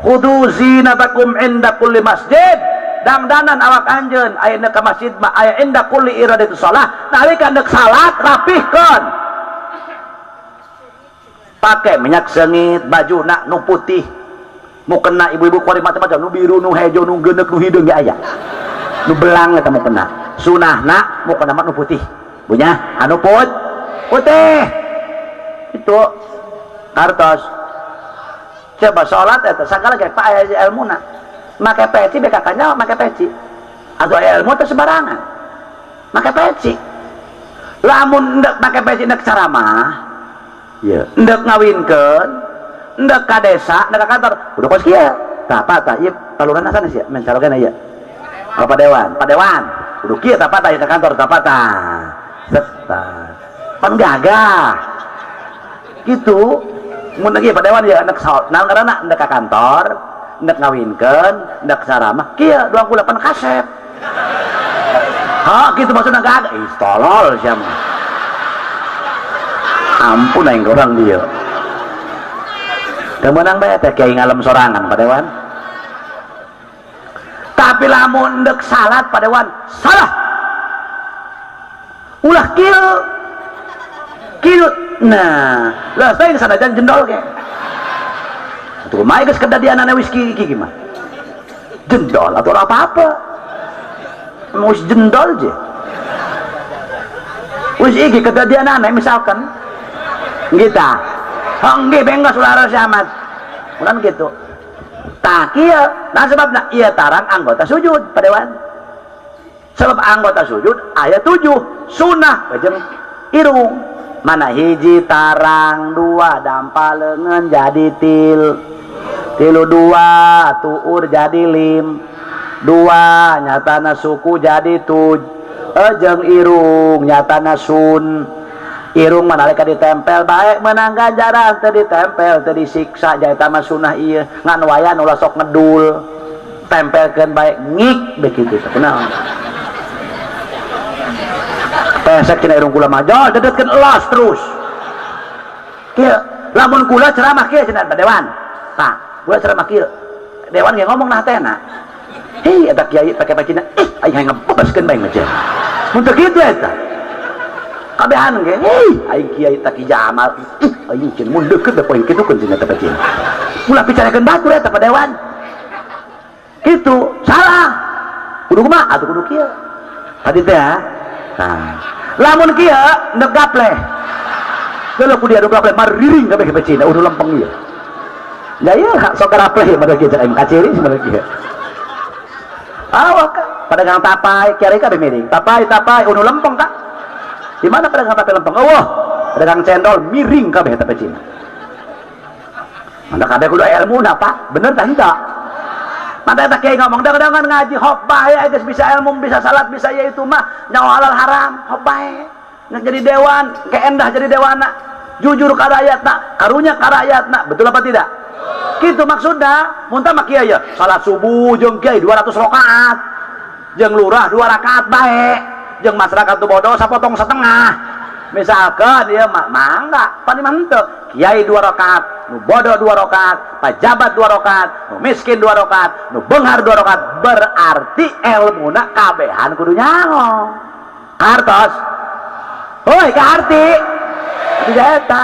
khudu zinatakum inda kulli masjid dangdanan awak anjeun ayeuna ka masjid mah aya inda kulli iradatu shalah nalika neuk salat rapihkeun pakai minyak sengit baju nak nu putih mau kena ibu-ibu kuari macam-macam nu biru nu hejo nu geuneuk nu hideung ge aya nu belang eta mau kena sunahna mau kena mah nu putih punya anu putih itu kartos coba sholat eta sagala ge pak aya ilmuna make peci beka kanyawa make peci atuh aya ilmu teh sembarangan make peci lamun ndek make peci ndek ceramah ya ndek ngawinkeun ndek ka desa ndek ka kantor udah kos kieu tah patah ieu taluran asana sia men calogena ieu ka padewan udah kieu tah patah ka kantor tah patah set pan gagah gitu mun lagi padewan ya ndek saot naon ngaranna ndek ka kantor ndek ngawinkeun ndek saramah kieu 28 kasep ha gitu maksudna gagah ih tolol sia mah ampun aing orang dia kemenang bae teh kiai ngalem sorangan padewan tapi lamun ndek salat padewan salah ulah kieu nah lah saya sanajan jendol ge atuh kumaha geus kedadianana wis kieu mah jendol atau apa-apa wis jendol je wis iki kedadianana misalkan kita hongge benggas ulah amat ulan gitu tak kieu nah sebabna ieu tarang anggota sujud padewan sebab anggota sujud aya 7 sunah jeung irung mana hiji tarang 2 dampaleungeun jadi tilu 2 tuur jadi lim 2 nyatana suku jadi jeung irung nyatana sun irung manalika ditempel baik menang ganjaran teu ditempel teu disiksa jaeta mah sunah ieu ngan wayan ulah sok ngedul tempelkeun baik ngik begitu kunaon pesek cenah irung kula mah jol dedetkeun elas terus kieu lamun kula ceramah kieu cenah padewan tah kula ceramah kieu dewan ge ngomong nah tena hei eta kiai pake bacina aya ngebebaskeun bae mah mun teu kitu eta kabehan ge hei aing kiai taki jamal aing cen mun deukeut da poin kitu keun cenah teh bacin ulah bicarakeun batur eta padewan kitu salah kudu kumaha atuh kudu kieu tadi teh nah lamun kieu ndek gapleh geuleuh ku dia anu gapleh mariring kabeh ke bacin udah lempeng ieu da ieu sok gapleh mah kieu aing kaciri sebenarnya kieu awak pedagang tapai kieu kabeh miring tapai unu lempeng ka di mana pedagang tape lempeng? Allah, pedagang cendol miring kabeh eta pecina. Manda kabeh kudu ilmu na, Pak. Bener tah henteu? Manda eta kiai ngomong dangan ngaji hop bae geus bisa ilmu, bisa salat, bisa ya itu mah nyawa halal haram, hop bae. Nek jadi dewan, keendah jadi dewana. Jujur ka rakyatna, karunya ka rakyatna. Betul apa tidak? Kitu maksudna. Mun tah mah kiai ya, salat subuh jeung kiai 200 rakaat. Jeung lurah 2 rakaat bae. Jeung masyarakat tu bodoh sapotong setengah misalkan dia mangga pani mah henteu kiai 2 rakaat nu bodoh 2 rakaat, pejabat 2 rakaat, nu miskin 2 rakaat, nu beunghar 2 rakaat, berarti ilmuna kabehan kudu nyaho. Kartos. Hoi ka arti. Eta.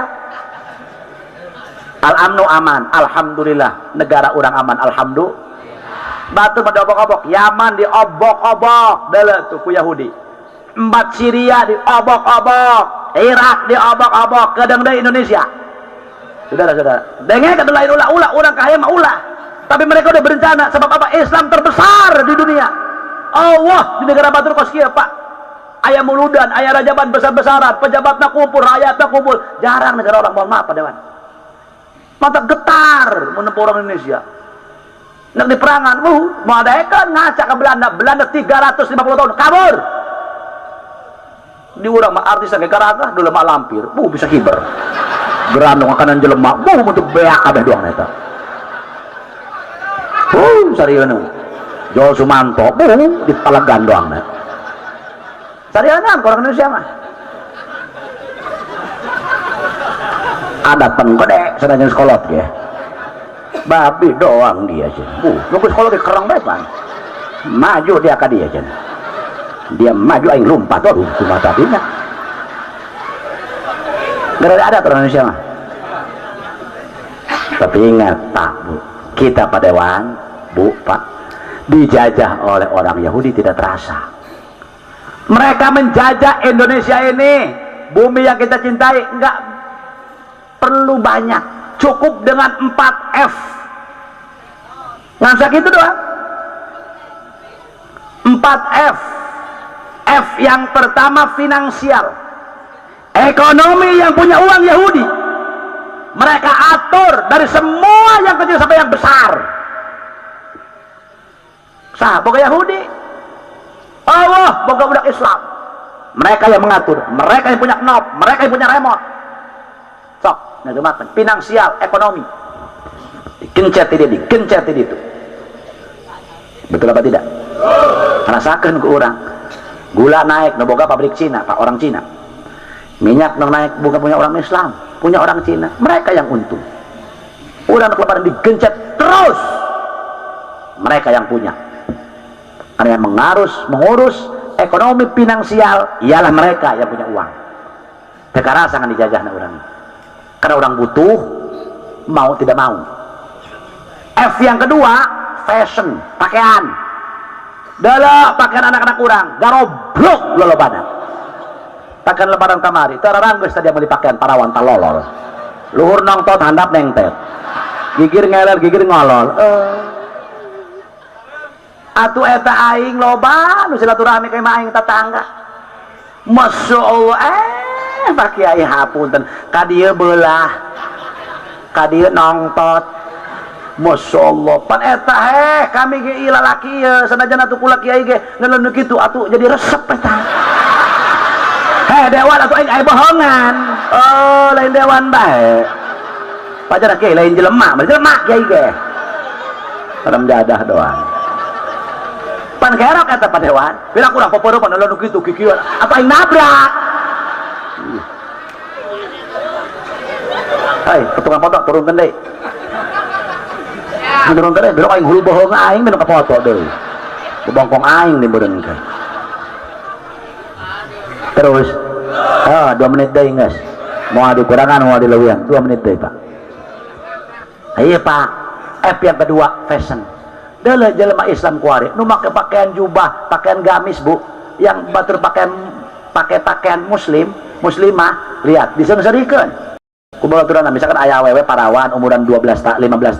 Al-amnu aman, alhamdulillah, negara orang aman, alhamdulillah. Batu pada obok-obok, Yaman diobok-obok, dele tuh ku Yahudi. Empat Syria diobok-obok, Irak diobok-obok, kadang dari Indonesia. Saudara-saudara, dengar kata lain ulah orang kaya mah ulah. Tapi mereka udah berencana, sebab apa? Islam terbesar di dunia. Allah di negara Batur kos kieu, Pak. Aya muludan, aya rajaban besar-besaran, pejabatna kumpul, rakyatna kumpul. Jarang negara orang, mohon maaf Pak Dewan. Mata getar menempuh orang Indonesia. Nak di perangan, mau ada ikan ngaca ke Belanda 350 tahun kabur. Di urang mah artis ke Karaka dulu mah lampir, bisa kiber. Gerandong kanan jelema, untuk beak kabeh doang eta. Sarieuna. Jo Sumanto, di Palagan doang net. Sarieuna orang Indonesia mah. Ada penggede sedangkan sekolot ya. Babi doang dia sih. Nunggu sekolah ke kerang depan. Maju dia ke dia aja. Dia maju aing lompat tuh cuma tadinya. Gara ada orang Indonesia mah. Tapi ingat Pak, Bu, kita Pak Dewan, Bu, Pak, dijajah oleh orang Yahudi tidak terasa. Mereka menjajah Indonesia ini, bumi yang kita cintai, enggak perlu banyak, cukup dengan 4 F. Nggak gitu doang. 4 F. F yang pertama finansial, ekonomi yang punya uang Yahudi. Mereka atur dari semua yang kecil sampai yang besar. Sah, boga Yahudi. Allah, boga budak Islam. Mereka yang mengatur, mereka yang punya knob, mereka yang punya remote. Sok, ngagemakeun finansial, ekonomi. Dikencet di itu. Betul apa tidak? Rasakan ke orang. Gula naik, boga pabrik Cina, Pak, orang Cina. Minyak naik, bukan punya orang Islam, punya orang Cina. Mereka yang untung. Orang keleparan digencet terus. Mereka yang punya. Karena yang mengurus ekonomi finansial ialah mereka yang punya uang. Sekarang sangat dijajah orang. Karena orang butuh, mau tidak mau. F yang kedua, fashion, pakaian. Dala pakaian anak-anak kurang, garoblok lolo pada. Pakaian lebaran kamari, terarang geus tadi beli pakaian parawan talolol. Luhur nongtot handap nengtet. Gigir ngeler, gigir ngolol. Atuh eta aing loba nu silaturahmi ka aing tetangga. Masyaallah, Pak Kiai hapunten, ka dieu beulah. Ka dieu nongtot. Masyaallah, pan eta kami ge ila laki ya sanajan atuh kula kiai ge ngeun kitu atuh jadi resep eta. Dewan atuh aing aya bohongan. Oh, lain dewan bae. Pajar kiai lain jelema, jelema kiai ge. Salam jadah doang. Pan kerok eta Pak Dewan. Bila kurang poporo pan ngeun kitu kikieu atuh aing nabrak. Hai, ketukang foto turunkeun deui. Menurun kene belok aing hulu bohong aing minum kapoto deui. Bongkong aing dibereunkeun. Terus 2 menit deui geus. Mau dikurangan mau dileuwean 2 menit deui Pak. Ieu Pak, F yang kedua fashion. Deuleu jelema Islam kuari nu make pakaian jubah, pakaian gamis Bu, yang batur pakai pakaian muslim, muslimah, lihat disengsarikeun. Kubaturan misalkan ayah awewe parawan umuran 15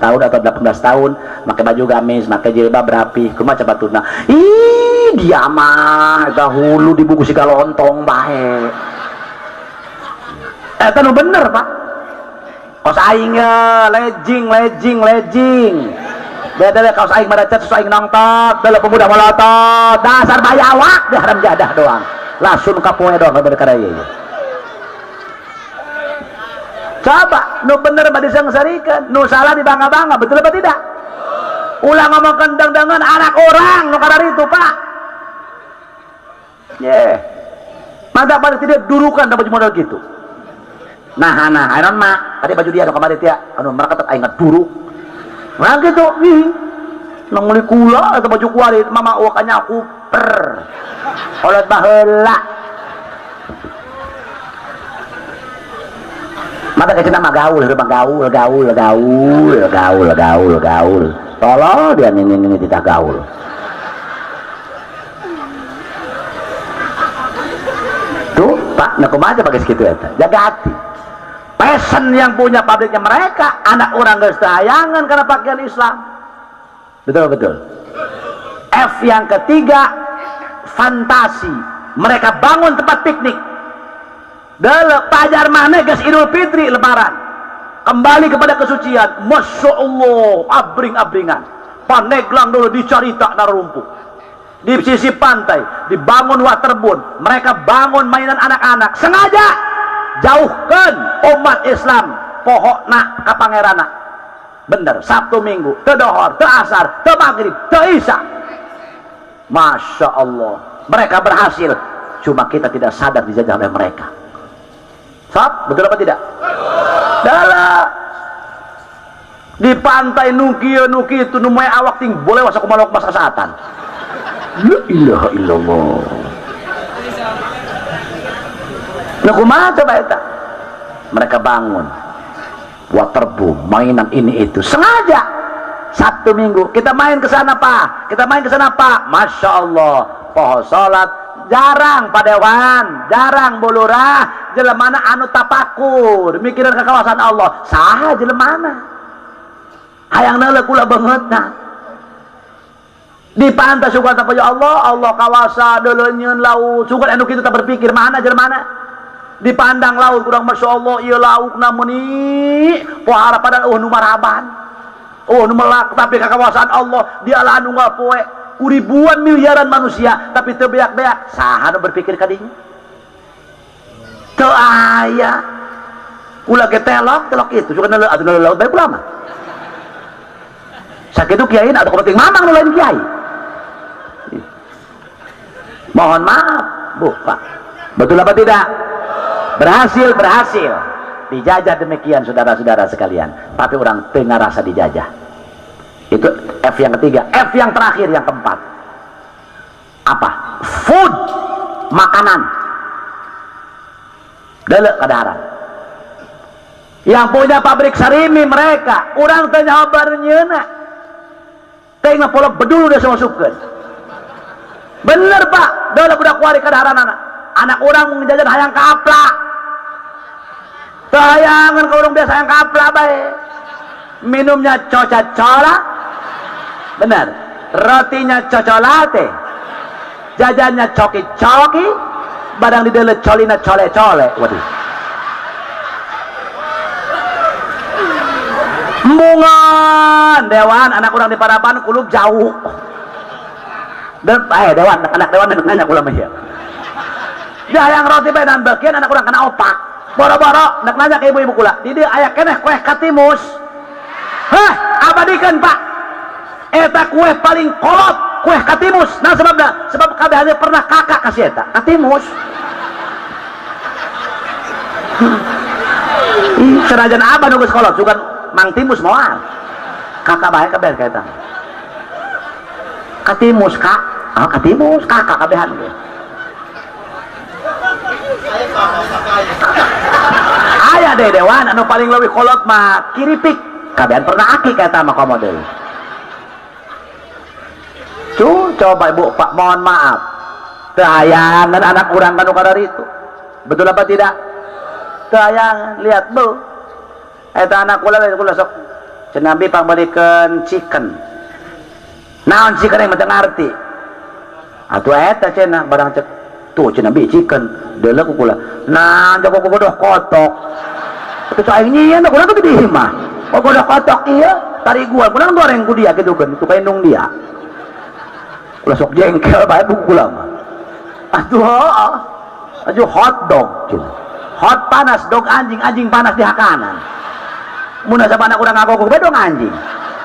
tahun atau 18 tahun pakai baju gamis, pakai jilbab rapi, kumaha cabaturna. Ih, dia mah dahulu dibungkus ka lontong bae. Eta nu bener, Pak. Kaos aing legging. Beda le kaos aing maracat sesuai aing nongtot, dalam pemuda molotot, dasar bayawak deh haram jadah doang. Langsung kapoe doang ka kada ieu. Coba, nu bener badi sengsarikeun, nu salah dibangga-bangga, betul apa tidak? Ulah ngomong kendang-dangan anak orang nu kararitu, Pak. Mantap pada tidak durukan dapat modal gitu. Nah, anon mak tadi baju dia kemarin dia anu mereka tak ingat buru nah gitu nang meuli kula eta baju kuari mama wakanya aku per oleh baheula mata kecina mah gaul tolong dia ini tidak gaul tuh pak nak kumaha pakai segitu eta jaga hati pesen yang punya pabriknya mereka anak orang geus tayangan karena pakaian Islam betul F yang ketiga fantasi mereka bangun tempat piknik pajar mana guys Idul Fitri Lebaran kembali kepada kesucian Masya Allah abring-abringan paneglang dulu dicarita narumpuk di sisi pantai dibangun waterbun mereka bangun mainan anak-anak sengaja jauhkan umat Islam pohokna ka pangerana bener Sabtu Minggu teu dohor teu asar teu maghrib teu isya Masya Allah mereka berhasil cuma kita tidak sadar dijajah oleh mereka Sab, betul apa tidak? Dalah di pantai nuki itu numai awak ting boleh wasak kumalok masa saatan la ilaha illallah nah kumaha coba eta mereka bangun waterboom mainan ini itu sengaja Sabtu Minggu kita main ke sana Pak Masya Allah poho salat jarang padewan jarang bulurah jelemana anu tapakur mikiran ke kawasan Allah saha jelemana hayang neuleuh kula beungeutna di pantai suka tapa ya Allah kawasan deuleunyieun laut suka anu kitu tak berpikir mana jelemana dipandang laut kurang Masya Allah iya lauk namuni pohara padahal nu maraban nu melak tapi ke kawasan Allah dia lah anu ngapoe ribuan miliaran manusia tapi teu beak-beak saha nu berpikir kadinya teu aya ulah ge telok itu suka neuleuh laut bae kula mah sakitu kiai atuh penting mamang nu lain kiai mohon maaf Bu Pak betul apa tidak berhasil dijajah demikian saudara-saudara sekalian tapi orang tengah rasa dijajah itu F yang ketiga F yang terakhir yang keempat apa food makanan delek kadaharan yang punya pabrik sarimi mereka orang tanya kabarnya tengah pola bedulu udah masukkan bener Pak delek budak kuari kadaharan anak orang menjajan hayang kaplak tayangan kalau orang biasa yang kapla baik minumnya coca-cola benar rotinya cocolate jajannya coki-coki badang di dalam colina cole-cole waduh mungan dewan anak orang di Parapan kulub jauh dewan anak dewan nanya kulam ya dia yang roti baik dan bagian anak orang kena opak boro-boro nak nanya ke ibu-ibu kula di dia aya keneh kue katimus abadikan Pak eta kue paling kolot kue katimus nah sebab kabehane pernah kakak kasih eta katimus senajan abah nunggu kolot sugan mang timus moal kakak bae kabeh kaeta katimus kak katimus kakak kabehan ayah deh dewan anu paling lebih kolot mah kiripik kabehan pernah aki kata mah komodel tuh coba Ibu Pak mohon maaf tayangan anak orang kanu kadar itu betul apa tidak tayangan lihat Bu eta anak kula sok cenambi pambalikan chicken naon chicken yang mata ngarti atuh eta cenah barang cek tuh cenambi chicken deuleuh ku kula nah jago godoh kotok itu aing nyian aku nanti di mah oh godoh kotok iya tari gua kurang goreng ku dia gitu kan itu kainung dia kula sok jengkel bae bu kula mah aduh hot dog hot panas dog anjing panas di hakanan mun sabana kurang ngagogok bae dong anjing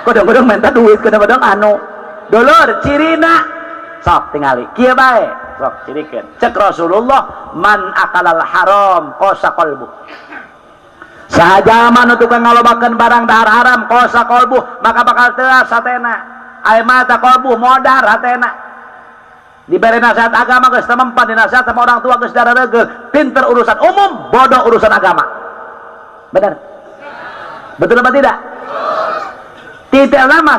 kodong-kodong minta duit kodong-kodong anu dolor cirina sok tingali kieu bae sok cirikeun cek Rasulullah man akalal haram qasa qalbu sahaja mah tukang ngalobakeun barang dahar haram kosa kolbu maka bakal teuas hatena aya mata kolbu modar hatena diberi nasihat agama geus teu mempan dinasihat sama orang tua geus dararegeul pinter urusan umum bodoh urusan agama benar betul apa tidak titel nama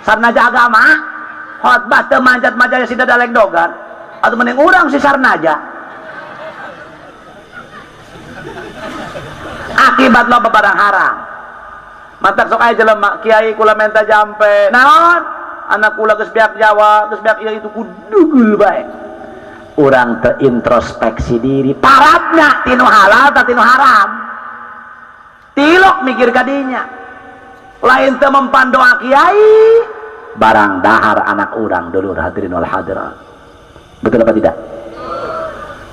sarnaja agama khotbah teu manjat-manjat sida dalek dogan atau mending urang si sarnaja akibat lo barang haram mantak sok aya jelema kiai kula menta jampe naon anak kula geus beak Jawa geus beak ieu itu kudugeul bae urang teu introspeksi diri paratna tinu halal ta tinu haram tilok mikir kadinya lain teu mempan doa kiai barang dahar anak urang dulur hadirin wal hadirat betul apa tidak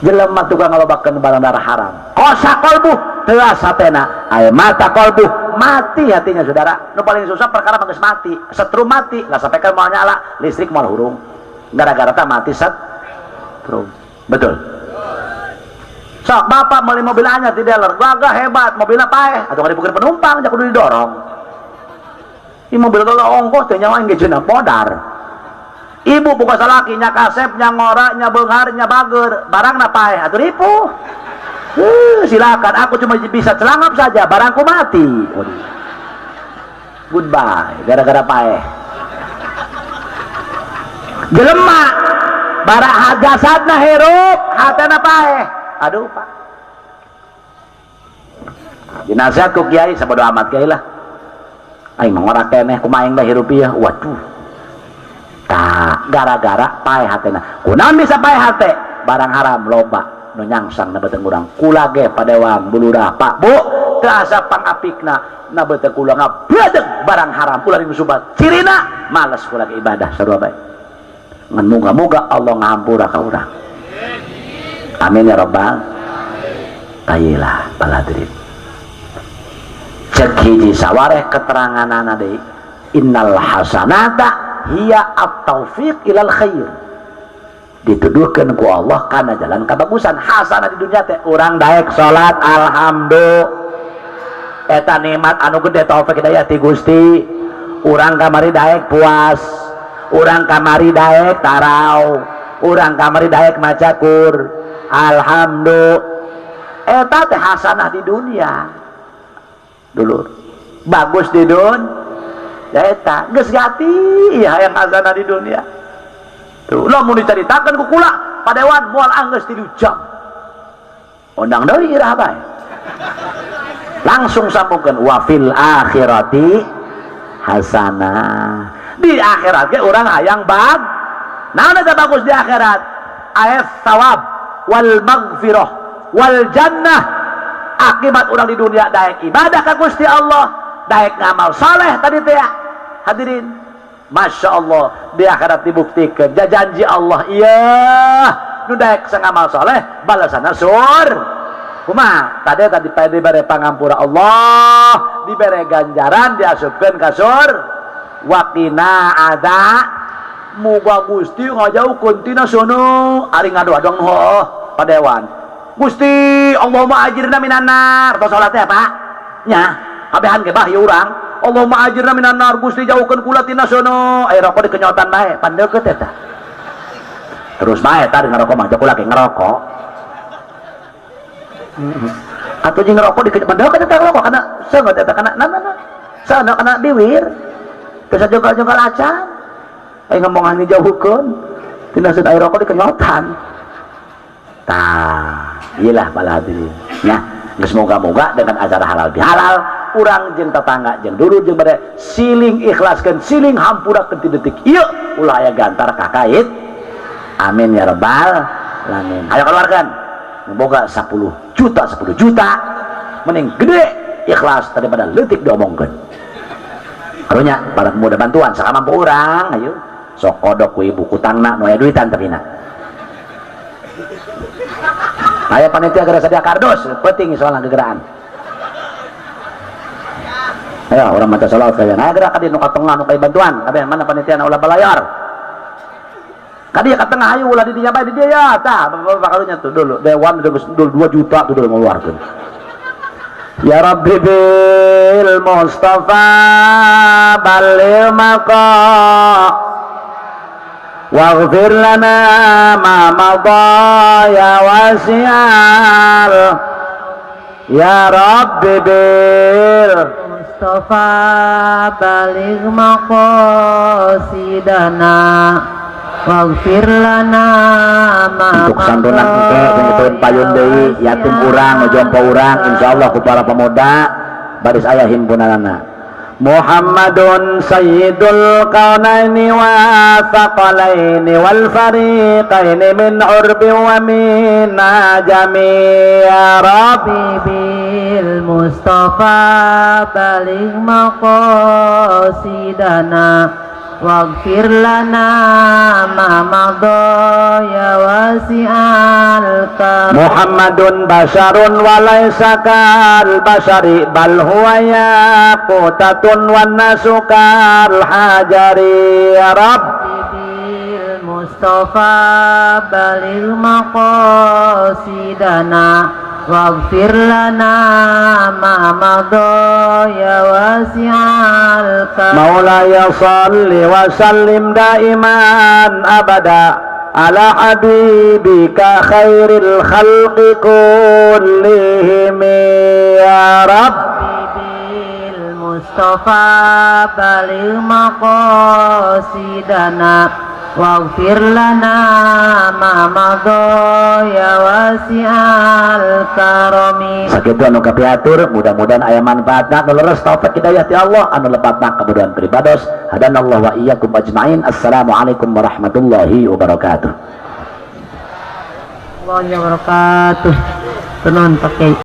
jelema tukang ngalobakeun barang dahar haram kosa kolbu teuas hatena aya mata kolbu mati hatinya saudara nu paling susah perkara geus mati setrum mati lah sampaikan moal nyala listrik moal hurung gara-gara teh mati setrum betul sok bapak meuli mobil anyar di dealer gagah hebat mobilnya paeh atuh dipukul penumpang jak kudu didorong ieu mobil kalau ongkos teh nyawa engge jeuna modar ibu buka salaki nya kasep nya ngora nya beunghar nya bager barangna paeh atuh ripuh silakan aku cuma bisa celangap saja barangku mati goodbye gara-gara paeh jelema bara jasadna hirup hatena paeh aduh pak dinasihat ku kiai sabodo amat kiai lah aing mangora keneh kumaha aing teh hirup ieu waduh tah gara-gara paeh hatena kunaon bisa paeh hate barang haram loba nu nyangsang na beuteung urang kula ge padewan bulurah pak bu teu asa pangapikna na beuteung kula ngabledeg barang haram ulah dimusubat cirina males kula ge ibadah sarua bae ngan muga-muga Allah ngahampura ka urang amin ya rabbal ayelah baladirin cek hiji sawareh keteranganana deui innal hasanata hiya at-taufiq ilal khair dituduhkan ku Allah karena jalan kebagusan hasanah di dunia teh urang daek salat alhamdulillah eta nikmat anu gede taufik hidayah ti Gusti urang kamari daek puas urang kamari daek tarau urang kamari daek maca Qur alhamdulillah eta teh hasanah di dunia dulur bagus di dunia eta geus gati ya yang hasanah di dunia tuh lamun dicaritakeun ku kula padewan moal anggeus 3 jam undang deui irah bae langsung sambungkeun wa fil akhirati hasanah di akhirat ge urang hayang bag naon eta bagus di akhirat ayat thawab wal maghfirah wal jannah akibat urang di dunia daek ibadah ka Gusti Allah daek ngamal saleh tadi teh hadirin Masya Allah di akhirat dibuktikan janji Allah iya nu daek sangamal soleh balasana sur kumaha tadi dibere pangampura Allah dibere ganjaran diasupkeun ka sur waqina ada muga Gusti ngajaukeun tina sono ari ngadu-adong heuh padewan Gusti Allahumma ajirna minan nar tos salat teh Pak nya kabehan ge bah ieu urang Allahumma ajirna minan nar Gusti jauhkeun kula tina sono aya rokok dikenyotan bae pan deukeut eta terus bae tadi ngarokok mah kula ge ngerokok atuh jeung ngerokok dikenyotan deukeut eta rokok kana seungeut eta kana sana kana diwir teu sajogal-jogal acan aya ngomongan dijauhkeun tina seun aya rokok dikenyotan tah iyalah para hadirin nya geus moga-moga dengan acara halal bihalal urang jeung tetangga jeung dulur jeung bade siling ikhlaskeun siling hampurakeun ti detik ieu ulah aya gantar kakait amin ya rabbal alamin ayo keluarkan boga 10 juta mending gede ikhlas daripada leutik diomongkeun karunya para pemuda bantuan sakamampu urang ayo sok kodok ku ibu kutangna nu aya duitan tapina aya panitia gara sadia kardus penting soal gegeraan ayo orang maca salawat kalian aya gerak kadi nu ka tengah nu kai bantuan kabeh mana panitia ulah balayar kadi ka tengah ayo ulah di dinya bae di dia ya tah bapak karunya tuh dulu dewan geus 2 juta tuh dulu ngeluarkeun Ya Rabbi bil Mustafa balil maqa waghfir lana ma madha ya wasi'al ya Rabbi bil Mustafa baligh maqasidana waghfir lana ma untuk santunan engke untuk payun deui yatim urang jompo urang insyaallah ku para pemuda baris aya himpunanana Muhammadun sayyidul kaunaini wa thaqalaini wal fariqaini min urbi wa min ajami ya Rabbi bil Mustafa baligh maqasidana waghfir lana ma madha ya wasi'al karam Muhammadun basharun wa laysa kal bashari bal huwa yaqutatun wan nasu kal hajari ya Rabb bil Mustafa baligh maqasidana waghfir lana ma madha ya wasi'al karam Maulaya salli wa sallim daiman abada ala habibika khairil khalqi kullihim ya Rabb bil Mustafa baligh maqasidana waghfir lana ma madha ya wasi'al karami sakitu anu kapiatur mudah-mudahan aya manfaatna nu leres taufik hidayah ti Allah anu lepatna kemudahan pribados hadanallahu wa iyyakum ajmain assalamualaikum warahmatullahi wabarakatuh warahmatullahi wabarakatuh tenun pakai